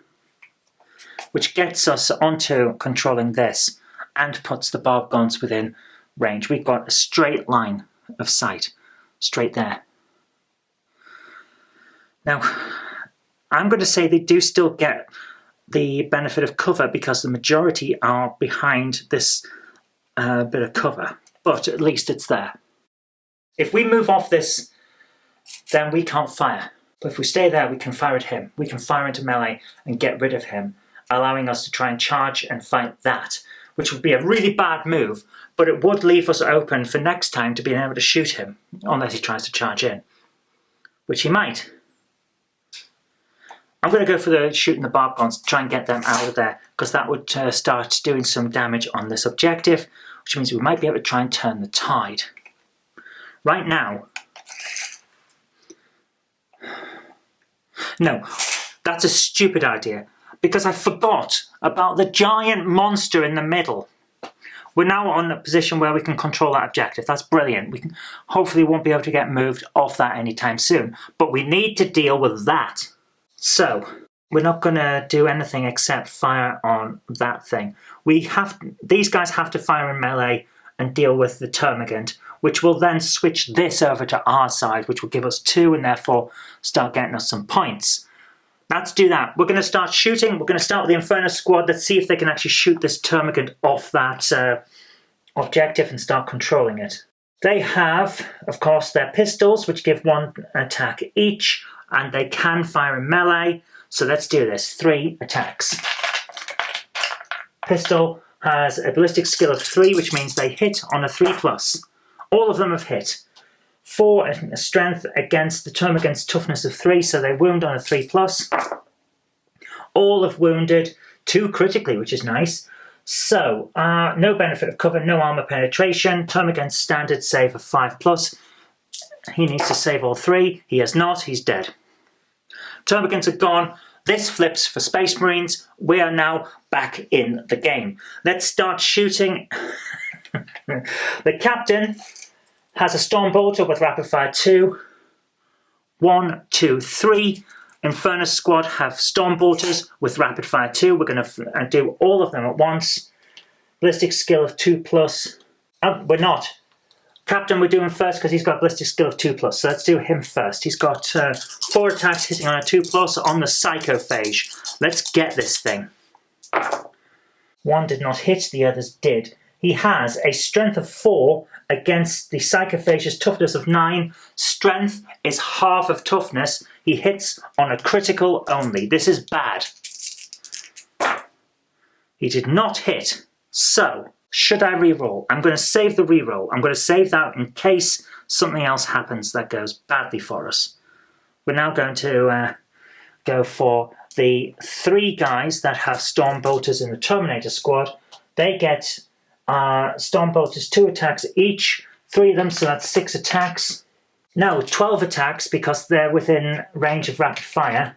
which gets us onto controlling this and puts the barb gaunts within range. We've got a straight line of sight, straight there. Now, I'm going to say they do still get the benefit of cover because the majority are behind this bit of cover, but at least it's there. If we move off this, then we can't fire. But if we stay there, we can fire at him. We can fire into melee and get rid of him, allowing us to try and charge and fight that, which would be a really bad move, but it would leave us open for next time to being able to shoot him, unless he tries to charge in, which he might. I'm going to go for the shooting the barb gaunts to try and get them out of there, because that would start doing some damage on this objective, which means we might be able to try and turn the tide. Right now, no, that's a stupid idea, because I forgot about the giant monster in the middle. We're now in a position where we can control that objective. That's brilliant. We can hopefully won't be able to get moved off that anytime soon, but we need to deal with that. So, we're not going to do anything except fire on that thing. These guys have to fire in melee and deal with the termagant, which will then switch this over to our side, which will give us 2 and therefore start getting us some points. Let's do that. We're going to start shooting. We're going to start with the Inferno Squad. Let's see if they can actually shoot this termagant off that objective and start controlling it. They have, of course, their pistols, which give 1 attack each, and they can fire in melee. So let's do this. 3 attacks. Pistol has a ballistic skill of 3, which means they hit on a 3+. All of them have hit. 4 strength against the termagant's toughness of 3, so they wound on a 3+. All have wounded, 2 critically, which is nice. So, no benefit of cover, no armor penetration. Termagant's standard save of 5+. He needs to save all 3. He has not, he's dead. Termagants are gone. This flips for Space Marines. We are now back in the game. Let's start shooting. The captain has a Storm Bolter with rapid fire 2. 1, 2, 3. Infernus squad have Storm Bolters with Rapid Fire 2. We're going to do all of them at once. Ballistic skill of 2+. Oh, we're not. Captain we're doing first because he's got ballistic skill of 2+. So let's do him first. He's got 4 attacks hitting on a 2+ on the Psychophage. Let's get this thing. 1 did not hit, the others did. He has a strength of 4 against the Psychophage's toughness of 9. Strength is half of toughness. He hits on a critical only. This is bad. He did not hit. So, should I reroll? I'm going to save the reroll. I'm going to save that in case something else happens that goes badly for us. We're now going to go for the 3 guys that have Storm Bolters in the Terminator squad. They get Storm Bolters 2 attacks each, 3 of them, so that's 6 attacks. No, 12 attacks because they're within range of rapid fire.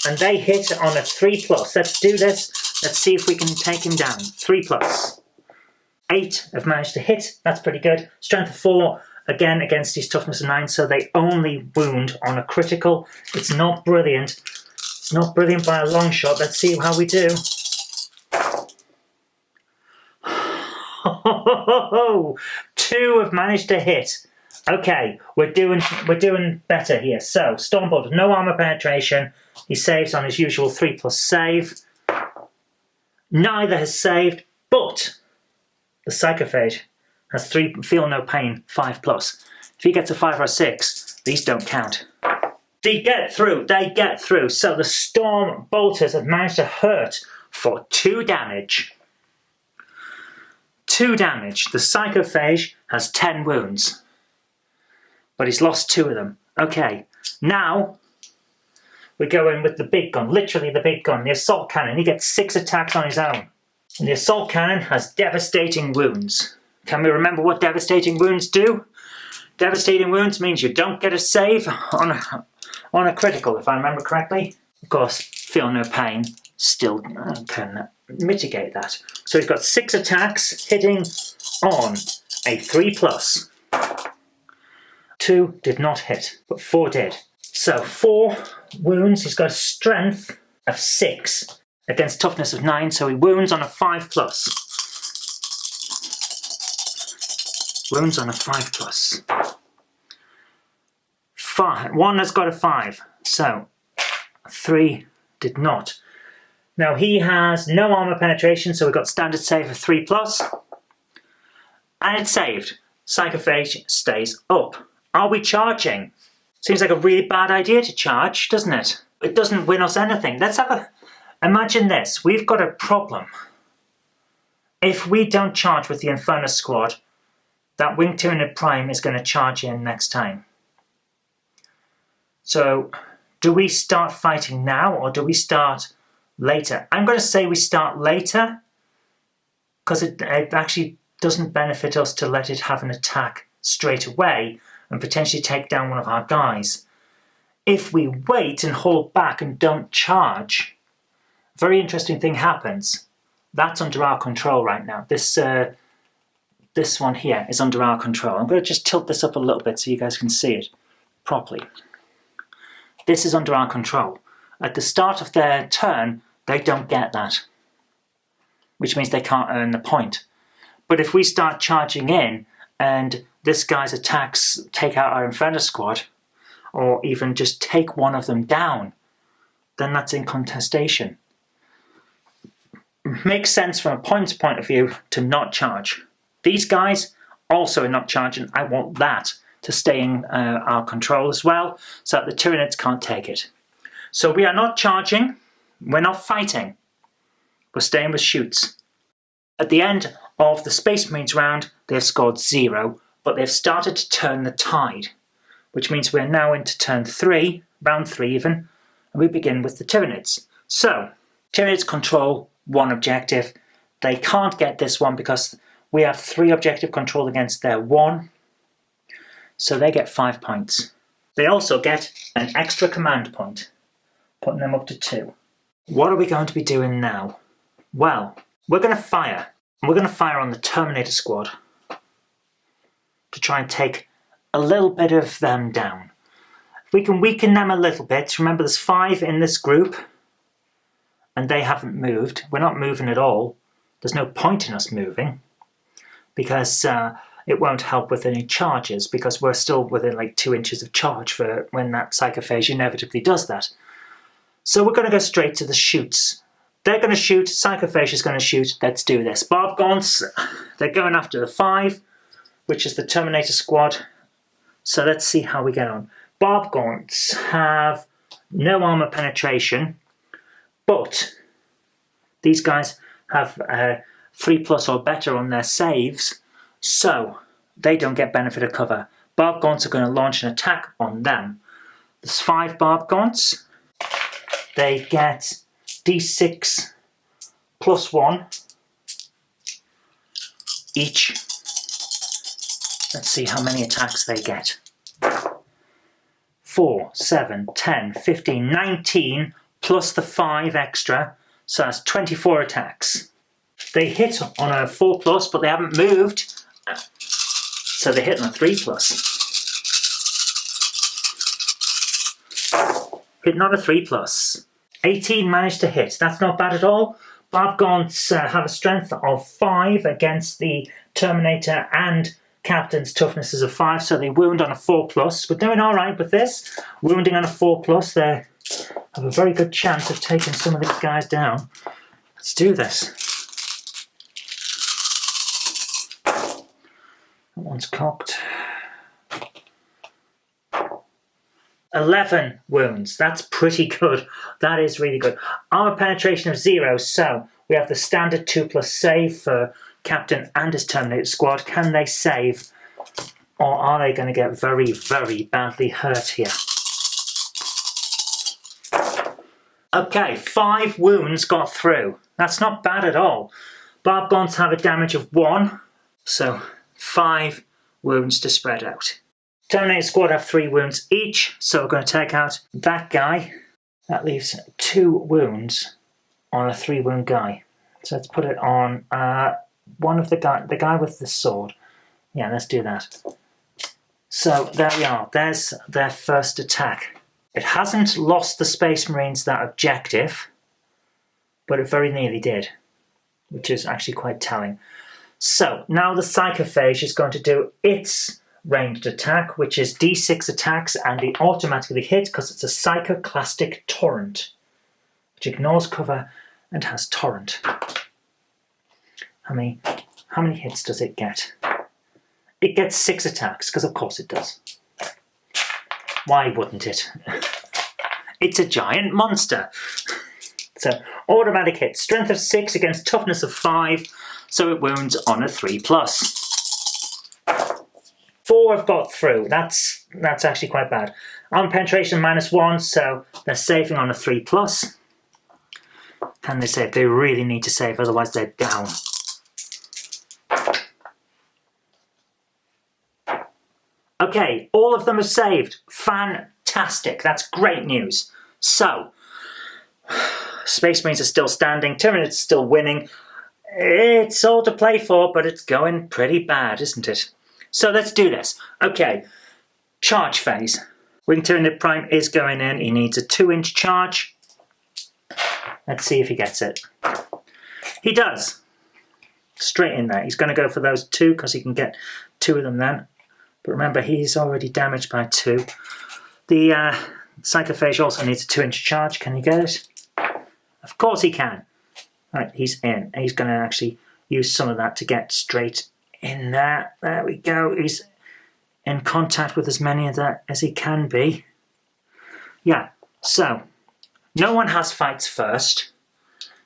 And they hit on a 3+. Let's do this. Let's see if we can take him down. 3+. 8 have managed to hit. That's pretty good. Strength of 4, again, against his toughness of 9, so they only wound on a critical. It's not brilliant. It's not brilliant by a long shot. Let's see how we do. Oh, 2 have managed to hit. Okay, we're doing better here. So, Stormbolt, no armor penetration. He saves on his usual 3+ save. Neither has saved, but the Psychophage has 3 feel no pain, 5+. If he gets a 5 or 6, these don't count. They get through. So the Storm Bolters have managed to hurt for 2 damage. 2 damage. The Psychophage has 10 wounds. But he's lost 2 of them. Okay, now we go in with the big gun, literally the big gun, the Assault Cannon. He gets 6 attacks on his own. And the Assault Cannon has devastating wounds. Can we remember what devastating wounds do? Devastating wounds means you don't get a save on a critical, if I remember correctly. Of course, feel no pain still can mitigate that. So he's got 6 attacks hitting on a 3+. 2 did not hit, but 4 did. So 4 wounds. He's got a strength of 6 against toughness of 9, so he wounds on a 5+. Wounds on a 5+. 1 has got a 5, so 3 did not. Now he has no armor penetration, so we've got standard save of 3+. And it's saved. Psychophage stays up. Are we charging? Seems like a really bad idea to charge, doesn't it? It doesn't win us anything. Let's have a... Imagine this. We've got a problem. If we don't charge with the Infernus squad, that Wing Tyranid Prime is going to charge in next time. So, do we start fighting now or do we start later? I'm going to say we start later because it actually doesn't benefit us to let it have an attack straight away and potentially take down one of our guys. If we wait and hold back and don't charge, a very interesting thing happens. That's under our control right now. This one here is under our control. I'm going to just tilt this up a little bit so you guys can see it properly. This is under our control. At the start of their turn, they don't get that, which means they can't earn the point. But if we start charging in and this guy's attacks take out our Infernus squad, or even just take one of them down, then that's in contestation. Makes sense from a points point of view to not charge. These guys also are not charging. I want that to stay in our control as well, so that the Tyranids can't take it. So we are not charging, we're not fighting, we're staying with shoots. At the end of the Space Marines round, they've scored 0, but they've started to turn the tide, which means we're now into turn 3, round 3 even, and we begin with the Tyranids. So, Tyranids control 1 objective. They can't get this one because we have 3 objective control against their 1, so they get 5 points. They also get an extra command point, putting them up to 2. What are we going to be doing now? Well, we're going to fire. And we're going to fire on the Terminator squad to try and take a little bit of them down. We can weaken them a little bit. Remember, there's 5 in this group, and they haven't moved. We're not moving at all. There's no point in us moving, because it won't help with any charges, because we're still within like 2 inches of charge for when that Psychophage inevitably does that. So we're going to go straight to the shoots. They're going to shoot, Psychophage is going to shoot. Let's do this. Barb Gaunts, they're going after the 5, which is the Terminator squad. So let's see how we get on. Barb Gaunts have no armor penetration, but these guys have 3+ or better on their saves, so they don't get benefit of cover. Barb Gaunts are going to launch an attack on them. There's 5 Barb Gaunts. They get D6 +1 each. Let's see how many attacks they get. 4, 7, 10, 15, 19 plus the 5 extra, so that's 24 attacks. They hit on a 4+, but they haven't moved, so they hit on a 3+. Hit not a 3+. 18 managed to hit. That's not bad at all. Barb Gaunts have a strength of 5 against the Terminator, and Captain's toughness is a 5, so they wound on a 4+. We're doing alright with this. Wounding on a 4+, they have a very good chance of taking some of these guys down. Let's do this. That one's cocked. 11 wounds. That's pretty good. That is really good. Armor penetration of 0, so we have the standard 2+ save for Captain and his Terminator squad. Can they save, or are they going to get very, very badly hurt here? Okay, 5 wounds got through. That's not bad at all. Barb Gaunts have a damage of 1, so 5 wounds to spread out. Terminator squad have 3 wounds each, so we're going to take out that guy. That leaves 2 wounds on a 3-wound guy. So let's put it on one of the guy with the sword. Yeah, let's do that. So there we are. There's their first attack. It hasn't lost the Space Marines that objective, but it very nearly did, which is actually quite telling. So now the Psychophage is going to do its ranged attack, which is D6 attacks, and it automatically hits because it's a Psychoclastic Torrent, which ignores cover and has Torrent. How many hits does it get? It gets 6 attacks, because of course it does. Why wouldn't it? It's a giant monster. So, automatic hit. Strength of 6 against toughness of 5, so it wounds on a 3+. 4 have got through. That's actually quite bad. Armor penetration -1, so they're saving on a 3+. Can they save? They really need to save, otherwise they're down. Okay, all of them are saved. Fantastic. That's great news. So, Space Marines are still standing. Terminator's still winning. It's all to play for, but it's going pretty bad, isn't it? So let's do this. Okay, charge phase. Wing Tyranid Prime is going in. He needs a 2-inch charge. Let's see if he gets it. He does. Straight in there. He's going to go for those 2 because he can get 2 of them then. But remember, he's already damaged by 2. The Psychophage also needs a 2-inch charge. Can he get it? Of course he can. Right, he's in. He's going to actually use some of that to get straight in there. There we go. He's in contact with as many of that as he can be. Yeah, so no one has fights first.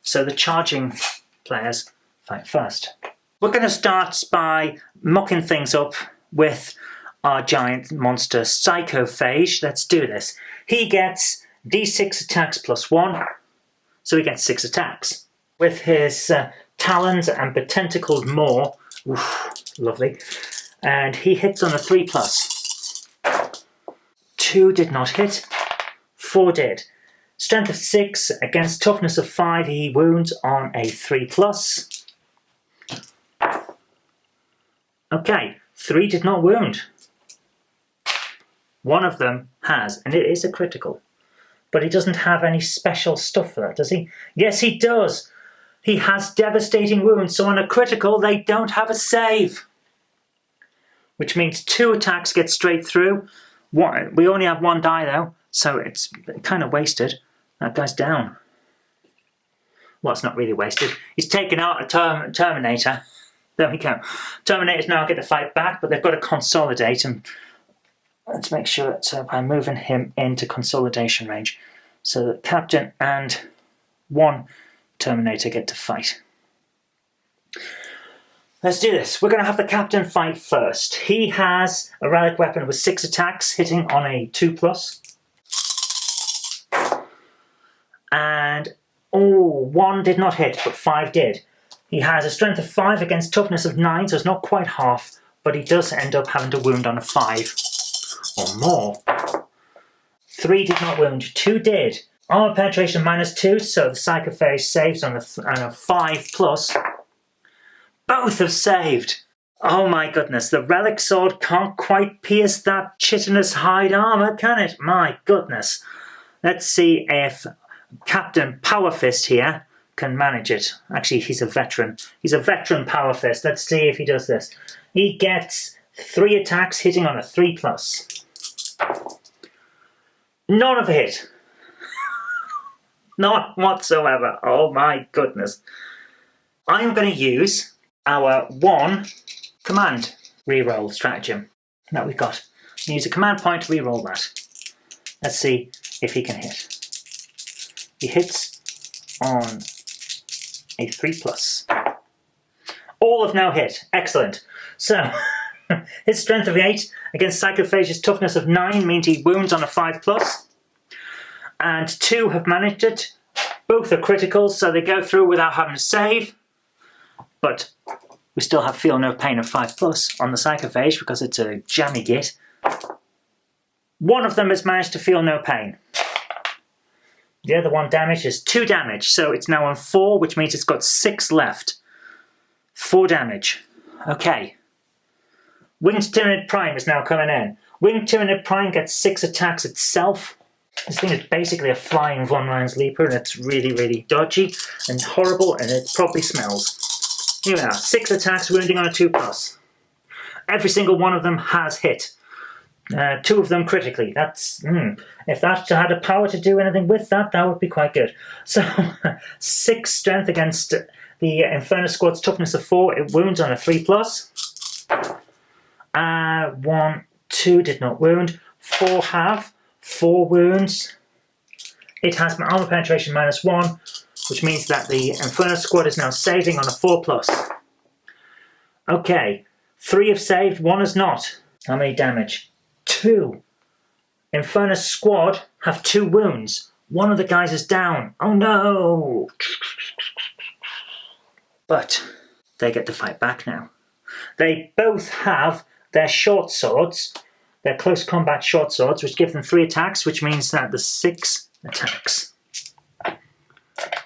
So the charging players fight first. We're going to start by mucking things up with our giant monster Psychophage. Let's do this. He gets D6 attacks +1, so he gets 6 attacks. With his talons and betentacled maw, oof, lovely, and he hits on a 3+. 2 did not hit, 4 did. Strength of 6 against toughness of 5, he wounds on a 3+. Okay, 3 did not wound. One of them has, and it is a critical. But he doesn't have any special stuff for that, does he? Yes, he does. He has devastating wounds, so on a critical, they don't have a save. Which means 2 attacks get straight through. We only have 1 die, though, so it's kind of wasted. That guy's down. Well, it's not really wasted. He's taken out a Terminator. There we go. Terminators now get to fight back, but they've got to consolidate. And let's make sure that by moving him into consolidation range, so that Captain and 1 Terminator get to fight. Let's do this. We're going to have the Captain fight first. He has a relic weapon with 6 attacks, hitting on a 2+. And, 1 did not hit, but 5 did. He has a strength of 5 against toughness of 9, so it's not quite half, but he does end up having to wound on a 5 or more. 3 did not wound, 2 did. Armor penetration -2, so the Psychophage saves on a 5+. Both have saved. Oh my goodness, the relic sword can't quite pierce that chitinous hide armor, can it? My goodness. Let's see if Captain Power Fist here can manage it. Actually, he's a veteran. He's a veteran Power Fist. Let's see if he does this. He gets 3 attacks hitting on a 3+. None of it. Not whatsoever. Oh my goodness. I am going to use our 1 command reroll stratagem that we've got. Use a command point to reroll that. Let's see if he can hit. He hits on a 3+. All have now hit. Excellent. So, his strength of 8 against Psychophage's toughness of 9 means he wounds on a 5+. And 2 have managed it. Both are criticals, so they go through without having to save. But we still have feel no pain of 5+ on the Psychophage because it's a jammy git. 1 of them has managed to feel no pain. The other one damage is 2 damage, so it's now on 4, which means it's got 6 left. 4 damage. Okay. Winged Tyranid Prime is now coming in. Winged Tyranid Prime gets 6 attacks itself. This thing is basically a flying Von Ryan's Leaper, and it's really, really dodgy and horrible, and it probably smells. Here we are, 6 attacks, wounding on a 2+. Every single one of them has hit. 2 of them critically. That's, if that had a power to do anything with that, that would be quite good. So, 6 strength against the Inferno Squad's toughness of 4. It wounds on a 3+. 1, 2 did not wound. 4 have. 4 wounds. It has armor penetration -1, which means that the Inferno Squad is now saving on a 4+. Okay, 3 have saved, 1 has not. How many damage? 2. Inferno Squad have 2 wounds. 1 of the guys is down. Oh no! But they get to fight back now. They both have their short swords. They're close combat short swords, which give them 3 attacks, which means that the 6 attacks.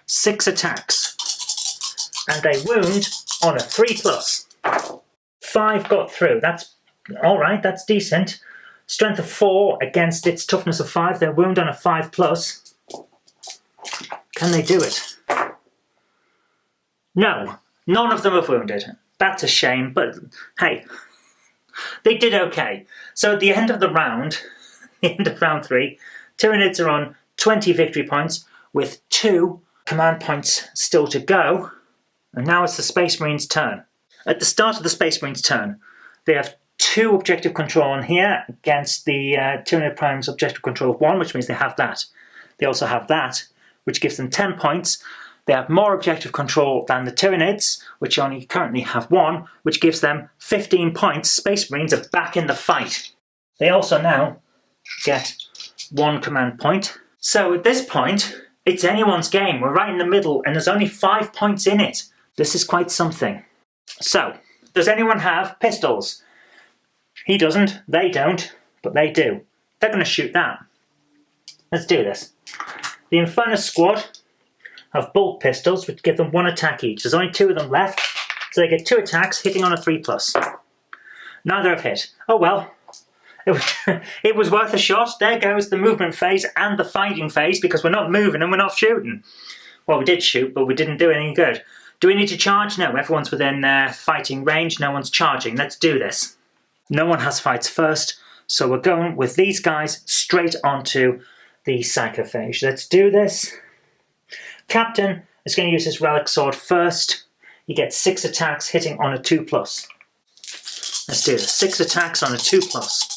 6 attacks. And they wound on a 3+. 5 got through. That's alright, that's decent. Strength of 4 against its toughness of 5. They wound on a 5+. Can they do it? No, none of them have wounded. That's a shame, but hey. They did okay. So at the end of the round, the end of round 3, Tyranids are on 20 victory points with 2 command points still to go. And now it's the Space Marines' turn. At the start of the Space Marines' turn, they have 2 objective control on here against the Tyranid Prime's objective control of 1, which means they have that. They also have that, which gives them 10 points. They have more objective control than the Tyranids, which only currently have 1, which gives them 15 points. Space Marines are back in the fight. They also now get 1 command point. So at this point, it's anyone's game. We're right in the middle, and there's only 5 points in it. This is quite something. So, does anyone have pistols? He doesn't, they don't, but they do. They're going to shoot that. Let's do this. The Inferno Squad have bolt pistols, which give them 1 attack each. There's only 2 of them left, so they get 2 attacks, hitting on a 3+. Neither have hit. Oh well. It was worth a shot. There goes the movement phase and the fighting phase, because we're not moving and we're not shooting. Well, we did shoot, but we didn't do any good. Do we need to charge? No, everyone's within fighting range. No one's charging. Let's do this. No one has fights first, so we're going with these guys straight onto the Psychophage. Let's do this. Captain is going to use his relic sword first. He gets 6 attacks hitting on a 2+. Let's do this. 6 attacks on a 2+.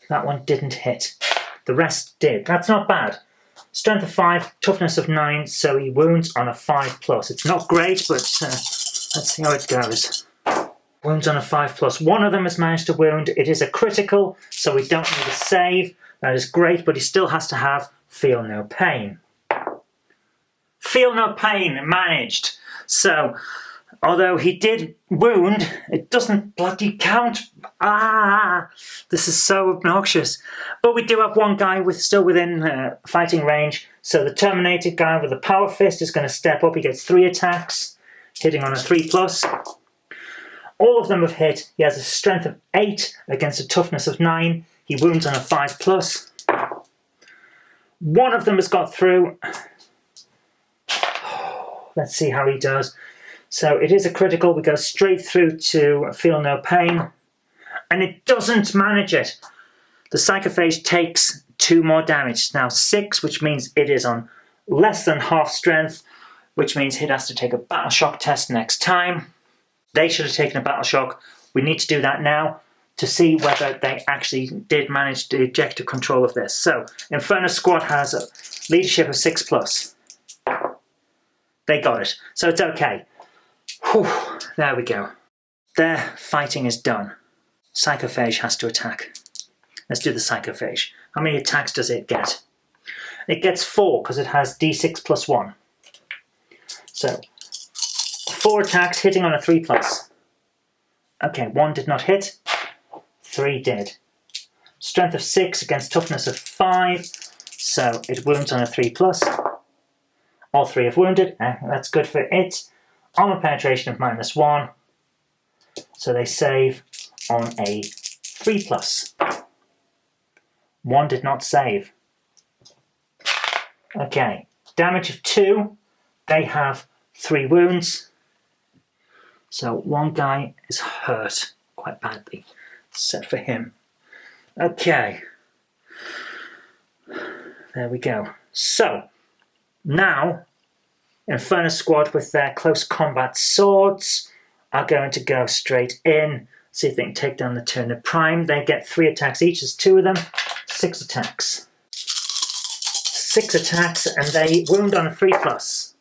That one didn't hit. The rest did. That's not bad. Strength of 5, toughness of 9, so he wounds on a 5+. It's not great, but let's see how it goes. Wounds on a 5+. One of them has managed to wound. It is a critical, so we don't need a save. That is great, but he still has to have Feel No Pain. Feel No Pain managed. So, although he did wound, it doesn't bloody count. This is so obnoxious. But we do have one guy still within fighting range. So the Terminated guy with the Power Fist is going to step up. He gets 3 attacks, hitting on a 3+. All of them have hit. He has a strength of 8 against a toughness of 9. He wounds on a 5+. One of them has got through. Let's see how he does. So it is a critical. We go straight through to Feel No Pain. And it doesn't manage it. The Psychophage takes 2 more damage. Now 6, which means it is on less than half strength, which means it has to take a Battle Shock test next time. They should have taken a Battle Shock. We need to do that now to see whether they actually did manage the objective control of this. So Inferno Squad has a leadership of 6+. They got it. So it's okay. Whew, there we go. Their fighting is done. Psychophage has to attack. Let's do the Psychophage. How many attacks does it get? It gets 4 because it has d6 + 1. So 4 attacks hitting on a 3+. Okay, 1 did not hit. 3 did. Strength of 6 against toughness of 5. So it wounds on a 3+. All 3 have wounded. That's good for it. Armor penetration of -1. So they save on a 3+. 1 did not save. Okay. Damage of 2. They have 3 wounds. So one guy is hurt quite badly. Set for him. Okay. There we go. So, now, Inferno Squad with their close combat swords are going to go straight in. See if they can take down the Tyranid Prime. They get 3 attacks each. There's 2 of them. 6 attacks. 6 attacks, and they wound on a 3+.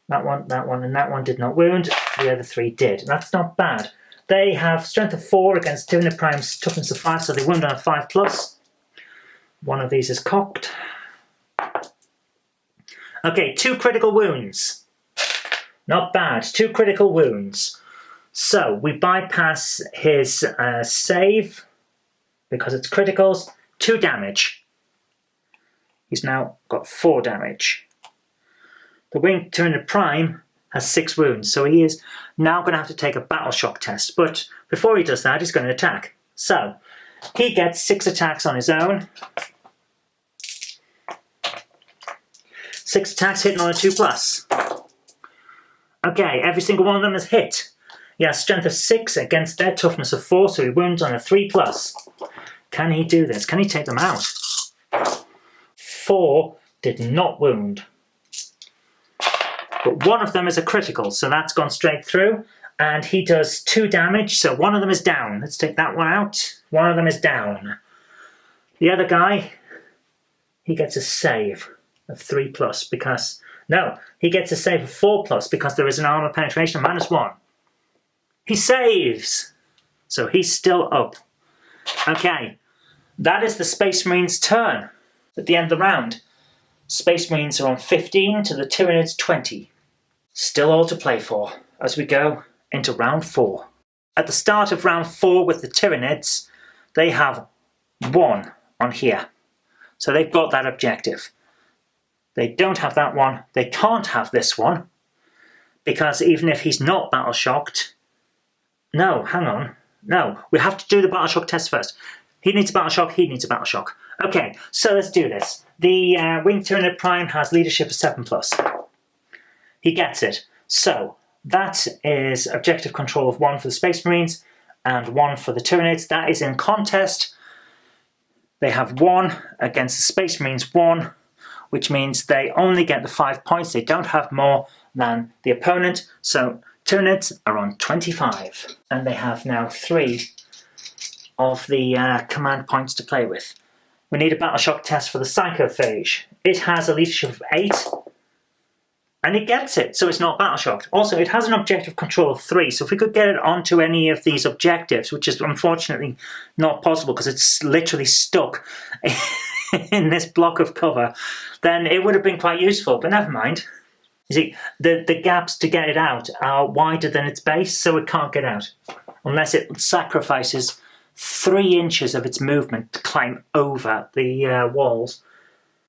That one, and that one did not wound. The other 3 did. That's not bad. They have strength of 4 against Tyranid Prime's toughness of 5, so they wound on a 5+. One of these is cocked. Okay, 2 critical wounds. Not bad. 2 critical wounds. So, we bypass his save, because it's criticals. 2 damage. He's now got 4 damage. The Winged Tyranid Prime has 6 wounds, so he is now going to have to take a Battle Shock test. But before he does that, he's going to attack. So, he gets 6 attacks on his own. 6 attacks hitting on a 2+. Okay, every single one of them is hit. He has strength of 6 against their toughness of 4, so he wounds on a 3+. Can he do this? Can he take them out? 4 did not wound. But one of them is a critical, so that's gone straight through. And he does 2 damage, so one of them is down. Let's take that one out. One of them is down. The other guy, he gets a save of 3+ because... No, he gets a save of 4+ because there is an armor penetration of -1. He saves! So he's still up. Okay, that is the Space Marines' turn. At the end of the round, Space Marines are on 15 to the Tyranids 20. Still all to play for as we go into round 4. At the start of round 4 with the Tyranids, they have 1 on here. So they've got that objective. They don't have that one. They can't have this one. Because even if he's not battle shocked... No, hang on. No, we have to do the battle shock test first. He needs a battle shock, he needs a battle shock. Okay, so let's do this. The Winged Tyranid Prime has leadership of 7+. He gets it. So that is objective control of 1 for the Space Marines and 1 for the Tyranids. That is in contest. They have 1 against the Space Marines 1, which means they only get the 5 points. They don't have more than the opponent. So Tyranids are on 25. And they have now 3 of the command points to play with. We need a battle shock test for the Psychophage. It has a leadership of 8. And it gets it, so it's not battle shocked. Also, it has an objective control of 3, so if we could get it onto any of these objectives, which is unfortunately not possible because it's literally stuck in this block of cover, then it would have been quite useful, but never mind. You see, the gaps to get it out are wider than its base, so it can't get out. Unless it sacrifices 3 inches of its movement to climb over the walls,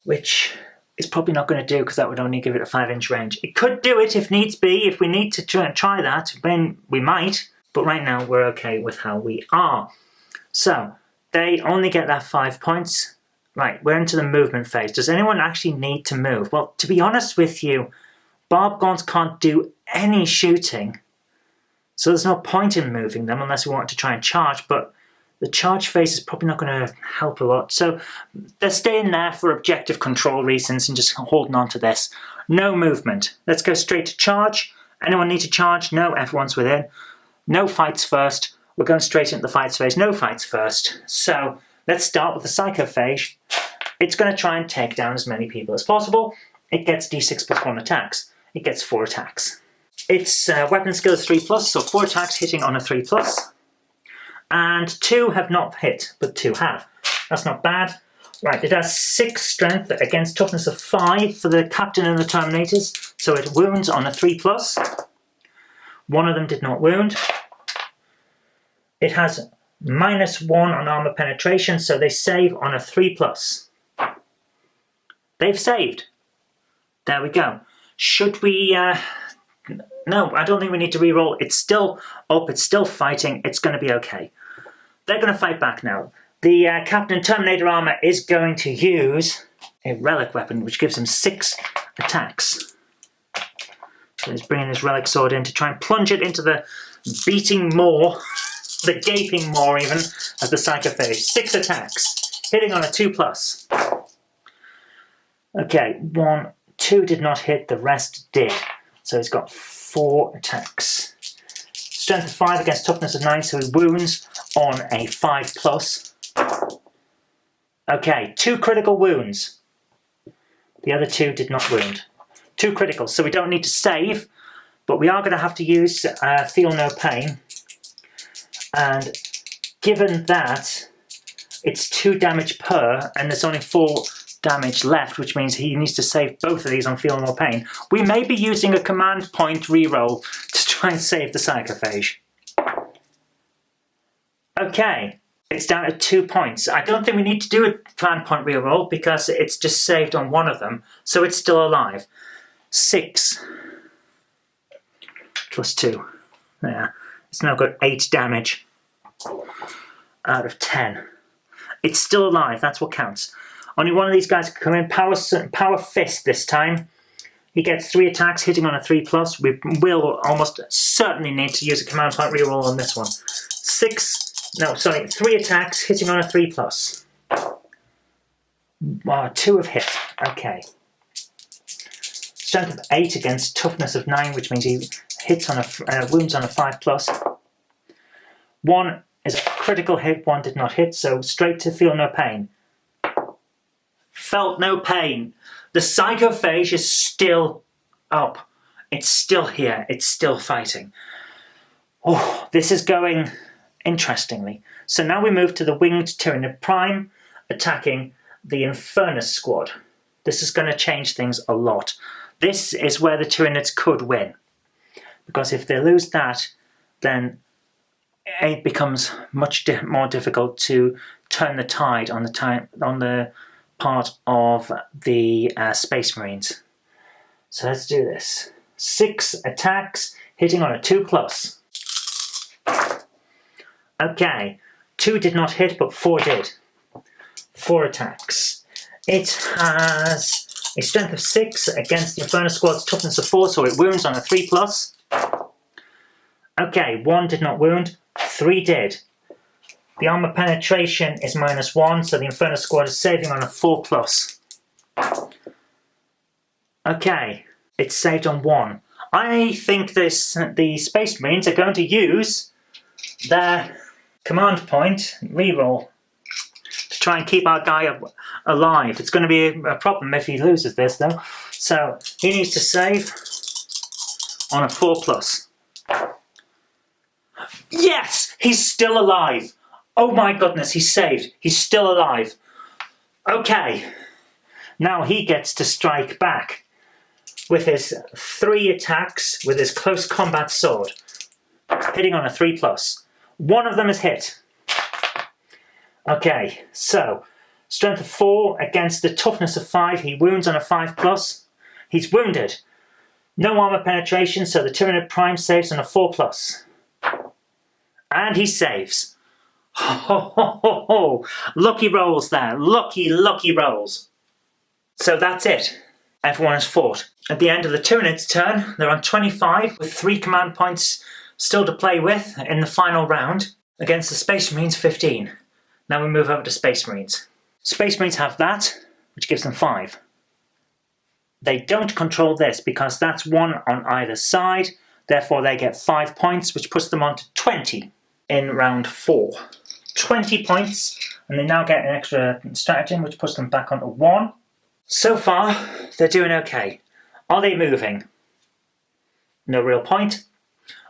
which it's probably not going to do because that would only give it a 5-inch range. It could do it if needs be. If we need to try that, then we might. But right now we're okay with how we are. So they only get that 5 points. Right, we're into the movement phase. Does anyone actually need to move? Well, to be honest with you, Barb Gaunts can't do any shooting. So there's no point in moving them unless we want to try and charge. But the charge phase is probably not going to help a lot. So they're staying there for objective control reasons and just holding on to this. No movement. Let's go straight to charge. Anyone need to charge? No, everyone's within. No fights first. We're going straight into the fights phase. No fights first. So let's start with the Psychophage. It's going to try and take down as many people as possible. It gets d6+1 attacks. It gets 4 attacks. Its weapon skill is 3+, so 4 attacks hitting on a 3+. And 2 have not hit, but 2 have. That's not bad. Right, it has 6 strength against toughness of 5 for the Captain and the Terminators, so it wounds on a 3+. 1 of them did not wound. It has -1 on armor penetration, so they save on a 3+. They've saved. There we go. Should we... No, I don't think we need to reroll. It's still up, it's still fighting, it's going to be okay. They're going to fight back now. The Captain Terminator armor is going to use a relic weapon, which gives him 6 attacks. So he's bringing his relic sword in to try and plunge it into the beating maw, the gaping maw even, of the Psychophage. 6 attacks, hitting on a 2+. Okay, 1, 2 did not hit, the rest did. So he's got 4 attacks. Strength of 5 against toughness of 9, so he wounds on a 5+. Okay, 2 critical wounds. The other 2 did not wound. 2 critical, so we don't need to save, but we are going to have to use Feel No Pain. And given that it's 2 damage per, and there's only 4 damage left, which means he needs to save both of these on Feel No Pain, we may be using a command point reroll to try and save the Psychophage. Okay, it's down to 2 points. I don't think we need to do a command point reroll because it's just saved on 1 of them, so it's still alive. 6 plus 2. Yeah, it's now got 8 damage out of 10. It's still alive, that's what counts. Only one of these guys can come in. Power Fist this time. He gets 3 attacks, hitting on a 3+. We will almost certainly need to use a command point reroll on this one. 3 attacks, hitting on a 3+. 2 have hit. Okay. Strength of 8 against toughness of 9, which means he hits on a wounds on a 5+. 1 is a critical hit, 1 did not hit, so straight to Feel No Pain. Felt no pain. The Psychophage is still up. It's still here. It's still fighting. Oh, this is going interestingly. So now we move to the Winged Tyranid Prime attacking the Infernus squad. This is going to change things a lot. This is where the Tyranids could win. Because if they lose that, then it becomes much more difficult to turn the tide on the part of the Space Marines. So let's do this. 6 attacks, hitting on a 2+. Okay, 2 did not hit, but 4 did. 4 attacks. It has a strength of 6 against the Inferno Squad's toughness of 4, so it wounds on a 3+. Okay, 1 did not wound, 3 did. The armor penetration is -1, so the Inferno Squad is saving on a 4+. Okay, it's saved on 1. I think the Space Marines are going to use their command point reroll to try and keep our guy alive. It's going to be a problem if he loses this, though. So he needs to save on a 4+. Yes! He's still alive! Oh my goodness, he's saved. He's still alive. Okay. Now he gets to strike back with his 3 attacks with his close combat sword, hitting on a 3+. 1 of them is hit. Okay, so strength of 4 against the toughness of 5. He wounds on a 5+. He's wounded. No armor penetration, so the Tyranid Prime saves on a 4+. And he saves. Ho, ho, ho, ho. Lucky rolls there. Lucky, lucky rolls. So that's it. Everyone has fought. At the end of the Tyranid's turn, they're on 25 with 3 command points still to play with in the final round against the Space Marines 15. Now we move over to Space Marines. Space Marines have that, which gives them 5. They don't control this because that's 1 on either side. Therefore they get 5 points, which puts them on to 20 in round 4. 20 points, and they now get an extra stratagem, which puts them back onto 1. So far, they're doing okay. Are they moving? No real point.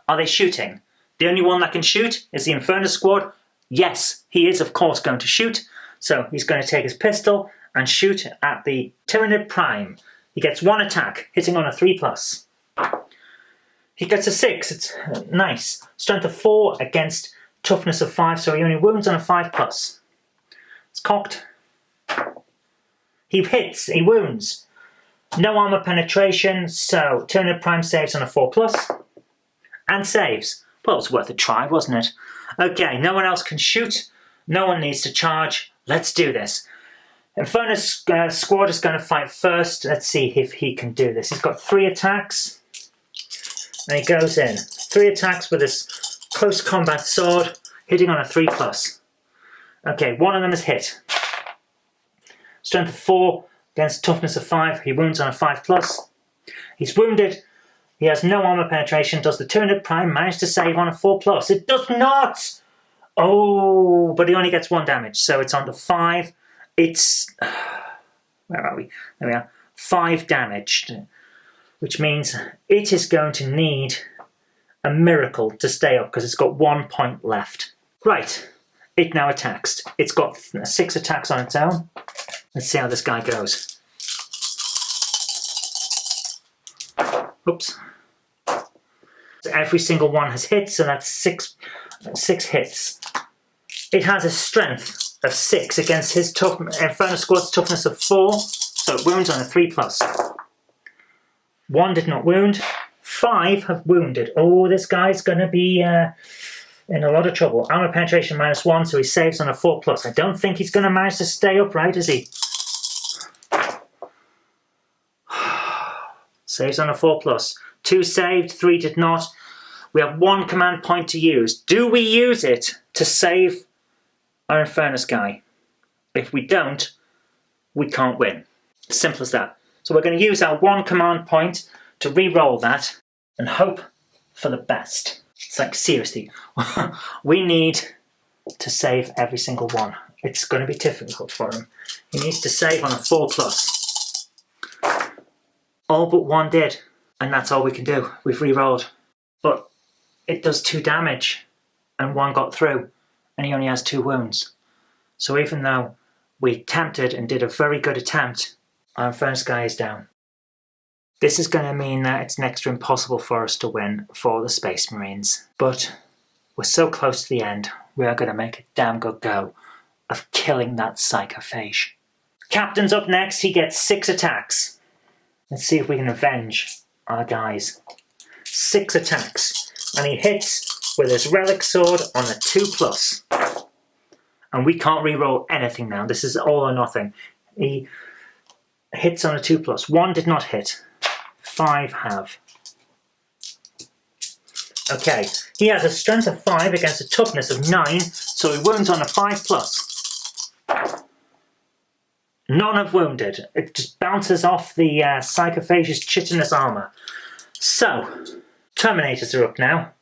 Are they shooting? The only one that can shoot is the Inferno Squad. Yes, he is of course going to shoot. So he's going to take his pistol and shoot at the Tyranid Prime. He gets 1 attack, hitting on a 3+. He gets a 6, it's nice. Strength of 4 against toughness of 5, so he only wounds on a 5+. It's cocked. He hits, he wounds. No armor penetration, so Tyranid Prime saves on a 4+. And saves. Well, it was worth a try, wasn't it? Okay, no one else can shoot. No one needs to charge. Let's do this. Inferno Squad is going to fight first. Let's see if he can do this. He's got 3 attacks. And he goes in. 3 attacks with his close combat sword, hitting on a 3+. Okay, 1 of them is hit. Strength of 4 against toughness of 5. He wounds on a 5+. He's wounded. He has no armor penetration. Does the Tyranid Prime manage to save on a 4+? It does not! Oh, but he only gets 1 damage, so it's on to 5. It's... where are we? There we are. 5 damage, which means it is going to need a miracle to stay up because it's got 1 point left. Right, it now attacks. It's got 6 attacks on its own. Let's see how this guy goes. Oops. So every single one has hit, so that's 6 hits. It has a strength of 6 against his Inferno Squad's toughness of 4, so it wounds on a 3+. 1 did not wound. 5 have wounded. Oh, this guy's going to be in a lot of trouble. Armor penetration -1, so he saves on a 4+. I don't think he's going to manage to stay upright, is he? Saves on a 4+. 2 saved, 3 did not. We have 1 command point to use. Do we use it to save our Infernus guy? If we don't, we can't win. Simple as that. So we're going to use our 1 command point to re-roll that and hope for the best. It's like, seriously, we need to save every single one. It's going to be difficult for him. He needs to save on a 4+. All but 1 did, and that's all we can do. We've re-rolled. But it does 2 damage, and 1 got through, and he only has 2 wounds. So even though we attempted and did a very good attempt, our first guy is down. This is going to mean that it's next to impossible for us to win for the Space Marines. But we're so close to the end, we are going to make a damn good go of killing that psychophage. Captain's up next, he gets 6 attacks. Let's see if we can avenge our guys. 6 attacks. And he hits with his relic sword on a 2+. And we can't re-roll anything now. This is all or nothing. He hits on a 2+. 1 did not hit. 5 have. Okay, he has a strength of 5 against a toughness of 9, so he wounds on a 5+. None have wounded. It just bounces off the Psychophage's chitinous armour. So, Terminators are up now.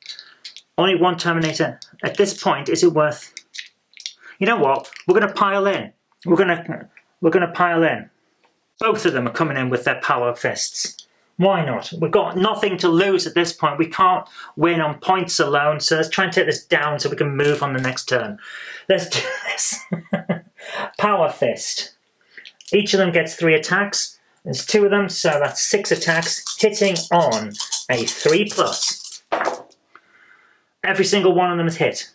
Only one Terminator. At this point, is it worth... You know what? We're going to pile in. We're going to pile in. Both of them are coming in with their power fists. Why not? We've got nothing to lose at this point. We can't win on points alone, so let's try and take this down so we can move on the next turn. Let's do this. Power fist. Each of them gets 3 attacks. There's 2 of them, so that's 6 attacks, hitting on a 3+. Every single one of them is hit.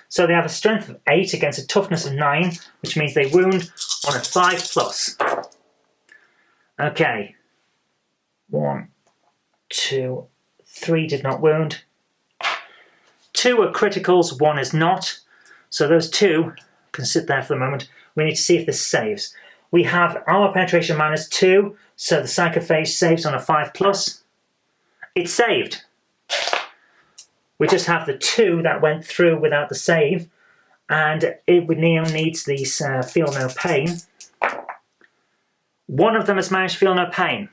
So they have a strength of 8 against a toughness of 9, which means they wound on a 5+. Okay. 1, 2, 3 did not wound. 2 are criticals, 1 is not. So those 2 can sit there for the moment. We need to see if this saves. We have armor penetration -2, so the Psychophage saves on a 5+. It saved. We just have the 2 that went through without the save, and it now needs these feel no pain. One of them has managed to feel no pain.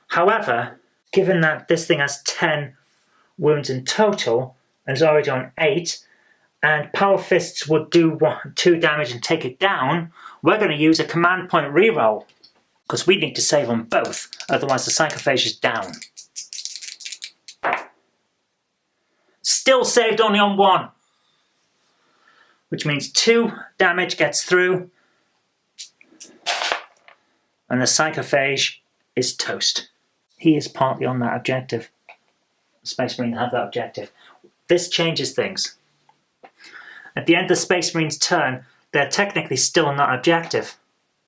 However, given that this thing has 10 wounds in total, and is already on 8, and Power Fists would do 2 damage and take it down, we're going to use a command point reroll, because we need to save on both, otherwise the Psychophage is down. Still saved only on 1, which means 2 damage gets through, and the Psychophage is toast. He is partly on that objective. Space Marine have that objective. This changes things. At the end of the Space Marine's turn, they're technically still on that objective.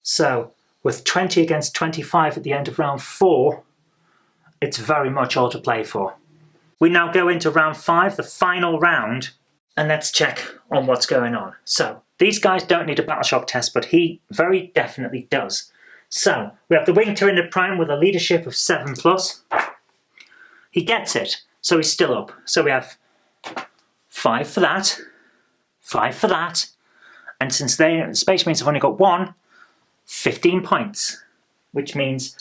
So, with 20 against 25 at the end of round 4, it's very much all to play for. We now go into round 5, the final round, and let's check on what's going on. So, these guys don't need a battle shock test, but he very definitely does. So, we have the Winged Tyranid Prime with a leadership of 7+. He gets it, so he's still up. So we have 5 for that, 5 for that, and since Space Marines have only got 1, 15 points, which means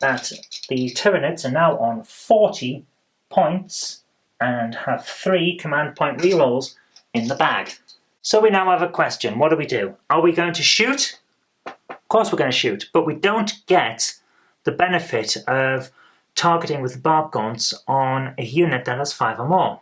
that the Tyranids are now on 40 points and have 3 command point rerolls in the bag. So we now have a question. What do we do? Are we going to shoot? Of course we're going to shoot, but we don't get the benefit of targeting with the barb gaunts on a unit that has 5 or more.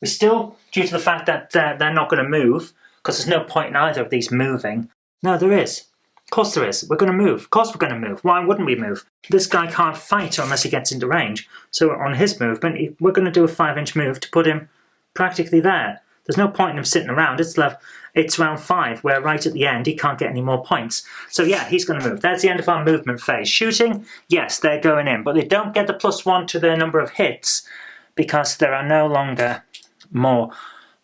We still, due to the fact that they're not going to move, because there's no point in either of these moving. No, there is. Of course there is. We're going to move. Of course we're going to move. Why wouldn't we move? This guy can't fight unless he gets into range. So on his movement, we're going to do a 5-inch move to put him practically there. There's no point in him sitting around. It's round 5, where right at the end he can't get any more points. So yeah, he's going to move. That's the end of our movement phase. Shooting, yes, they're going in, but they don't get the +1 to their number of hits because there are no longer more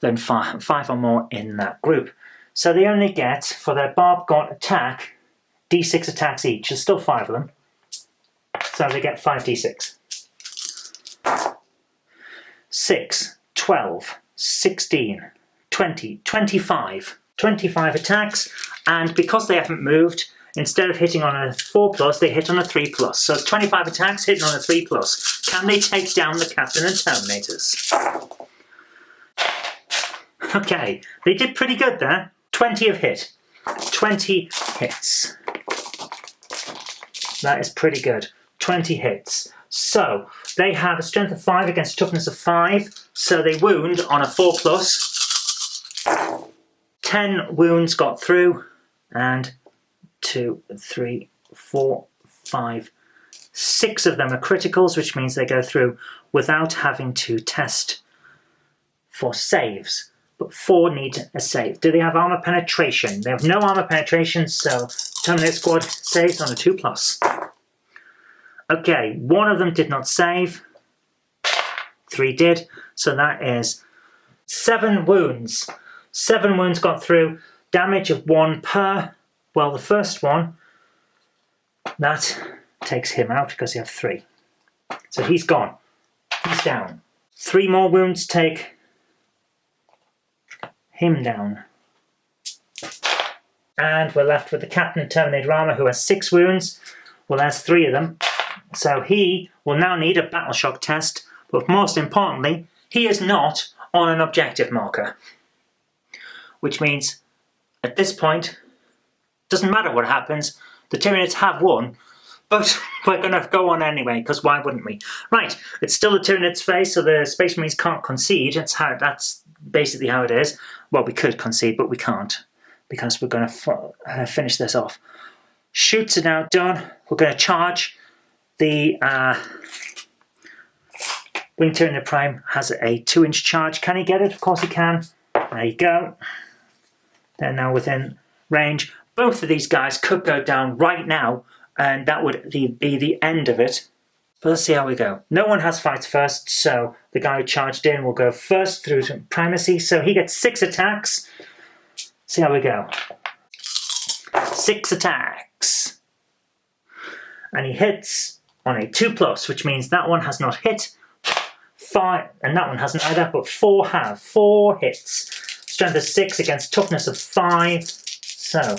than 5 or more in that group. So they only get, for their barb gaunt attack, d6 attacks each. There's still 5 of them. So they get 5d6. 6, 12, 16, 20, 25. 25 attacks, and because they haven't moved, instead of hitting on a 4+, they hit on a 3+. So it's 25 attacks hitting on a 3+. Can they take down the Captain and Terminators? Okay, they did pretty good there. 20 have hit. 20 hits. That is pretty good. 20 hits. So, they have a strength of 5 against a toughness of 5, so they wound on a 4+. 10 wounds got through, and 2, 3, 4, 5, 6 of them are criticals, which means they go through without having to test for saves. But 4 need a save. Do they have armor penetration? They have no armor penetration, so Terminator Squad saves on a 2+. Okay, 1 of them did not save. 3 did, so that is 7 wounds. 7 wounds got through. Damage of 1 per. Well, the first one, that takes him out because you have 3. So he's gone. He's down. 3 more wounds take him down. And we're left with the Captain Terminator Armor, who has 6 wounds. Well, there's 3 of them. So he will now need a battle shock test. But most importantly, he is not on an objective marker. Which means, at this point, doesn't matter what happens, the Tyranids have won. But we're going to go on anyway, because why wouldn't we? Right, it's still the Tyranid's phase, so the Space Marines can't concede. That's basically how it is. Well, we could concede, but we can't, because we're going to finish this off. Shoots are now done. We're going to charge. The Winged Tyranid Prime has a 2-inch charge. Can he get it? Of course he can. There you go. They're now within range. Both of these guys could go down right now, and that would be the end of it. But let's see how we go. No one has fights first, so the guy who charged in will go first through primacy. So he gets 6 attacks. See how we go. 6 attacks. And he hits on a 2+, which means that one has not hit. 5, and that one hasn't either, but 4 have. 4 hits. Strength of 6 against toughness of 5. So,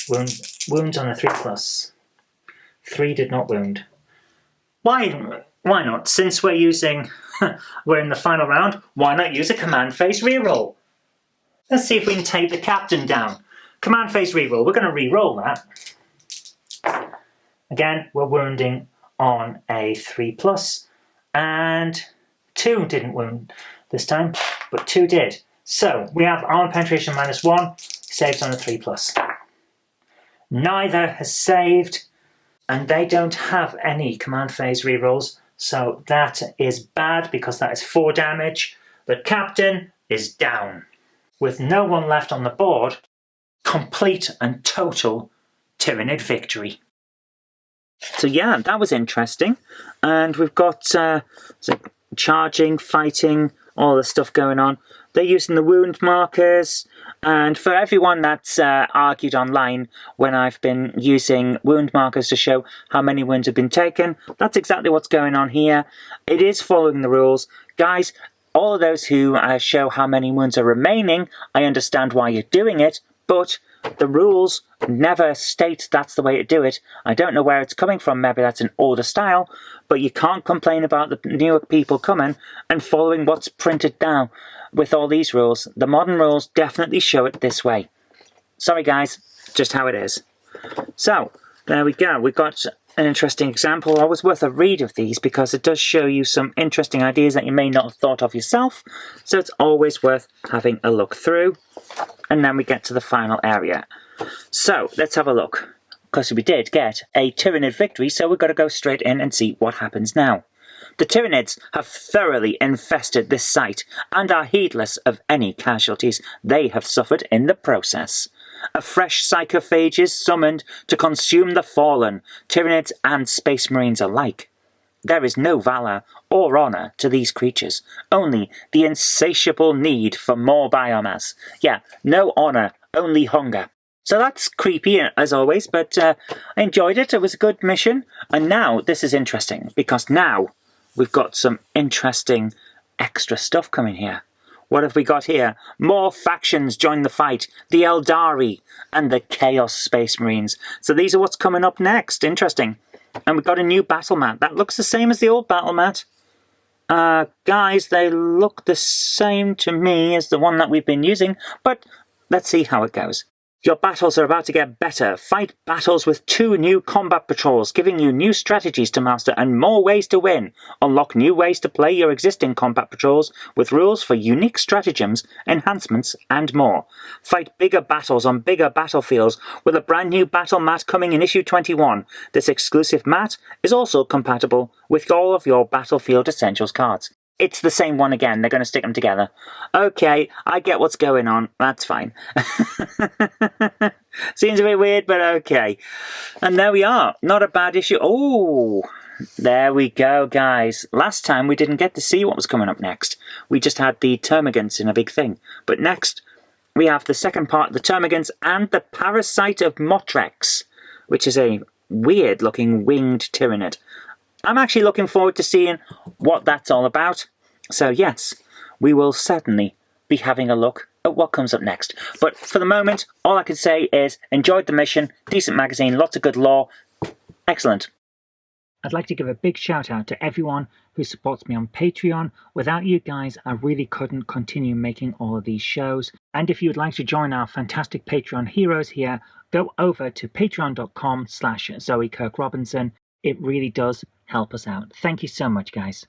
wounds on a 3+. 3 did not wound. Why not? Since we're we're in the final round, why not use a command phase reroll? Let's see if we can take the captain down. Command phase reroll. We're going to reroll that. Again, we're wounding on a 3+, and 2 didn't wound this time, but 2 did. So, we have armor penetration -1, saves on a 3+. Neither has saved, and they don't have any command phase rerolls, so that is bad because that is 4 damage. The captain is down. With no one left on the board, complete and total Tyranid victory. So yeah, that was interesting. And we've got charging, fighting, all the stuff going on. They're using the wound markers. And for everyone that's argued online when I've been using wound markers to show how many wounds have been taken, that's exactly what's going on here. It is following the rules. Guys, all of those who show how many wounds are remaining, I understand why you're doing it, but the rules never state that's the way to do it. I don't know where it's coming from, maybe that's an older style, but you can't complain about the newer people coming and following what's printed down with all these rules. The modern rules definitely show it this way. Sorry guys, just how it is. So, there we go. We've got an interesting example. Always worth a read of these because it does show you some interesting ideas that you may not have thought of yourself. So it's always worth having a look through. And then we get to the final area. So let's have a look. Because we did get a Tyranid victory, so we've got to go straight in and see what happens now. The Tyranids have thoroughly infested this site and are heedless of any casualties they have suffered in the process. A fresh psychophage is summoned to consume the fallen, Tyranids and Space Marines alike. There is no valor or honor to these creatures, only the insatiable need for more biomass. Yeah, no honor, only hunger. So that's creepy as always, but I enjoyed it. It was a good mission. And now this is interesting because now we've got some interesting extra stuff coming here. What have we got here? More factions join the fight. The Eldari and the Chaos Space Marines. So these are what's coming up next. Interesting. And we've got a new battle mat. That looks the same as the old battle mat. Guys, they look the same to me as the one that we've been using. But let's see how it goes. Your battles are about to get better. Fight battles with 2 new combat patrols, giving you new strategies to master and more ways to win. Unlock new ways to play your existing combat patrols with rules for unique stratagems, enhancements, and more. Fight bigger battles on bigger battlefields with a brand new battle mat coming in issue 21. This exclusive mat is also compatible with all of your Battlefield Essentials cards. It's the same one again. They're going to stick them together. Okay, I get what's going on. That's fine. Seems a bit weird, but okay. And there we are. Not a bad issue. Oh, There we go, guys. Last time we didn't get to see what was coming up next. We just had the termagants in a big thing. But next, we have the second part of the termagants and the Parasite of Motrex, which is a weird-looking winged tyrannid. I'm actually looking forward to seeing what that's all about. So yes, we will certainly be having a look at what comes up next. But for the moment, all I can say is enjoyed the mission, decent magazine, lots of good lore. Excellent. I'd like to give a big shout out to everyone who supports me on Patreon. Without you guys, I really couldn't continue making all of these shows. And if you'd like to join our fantastic Patreon heroes here, go over to patreon.com/Zoe Kirk Robinson. It really does help us out. Thank you so much, guys.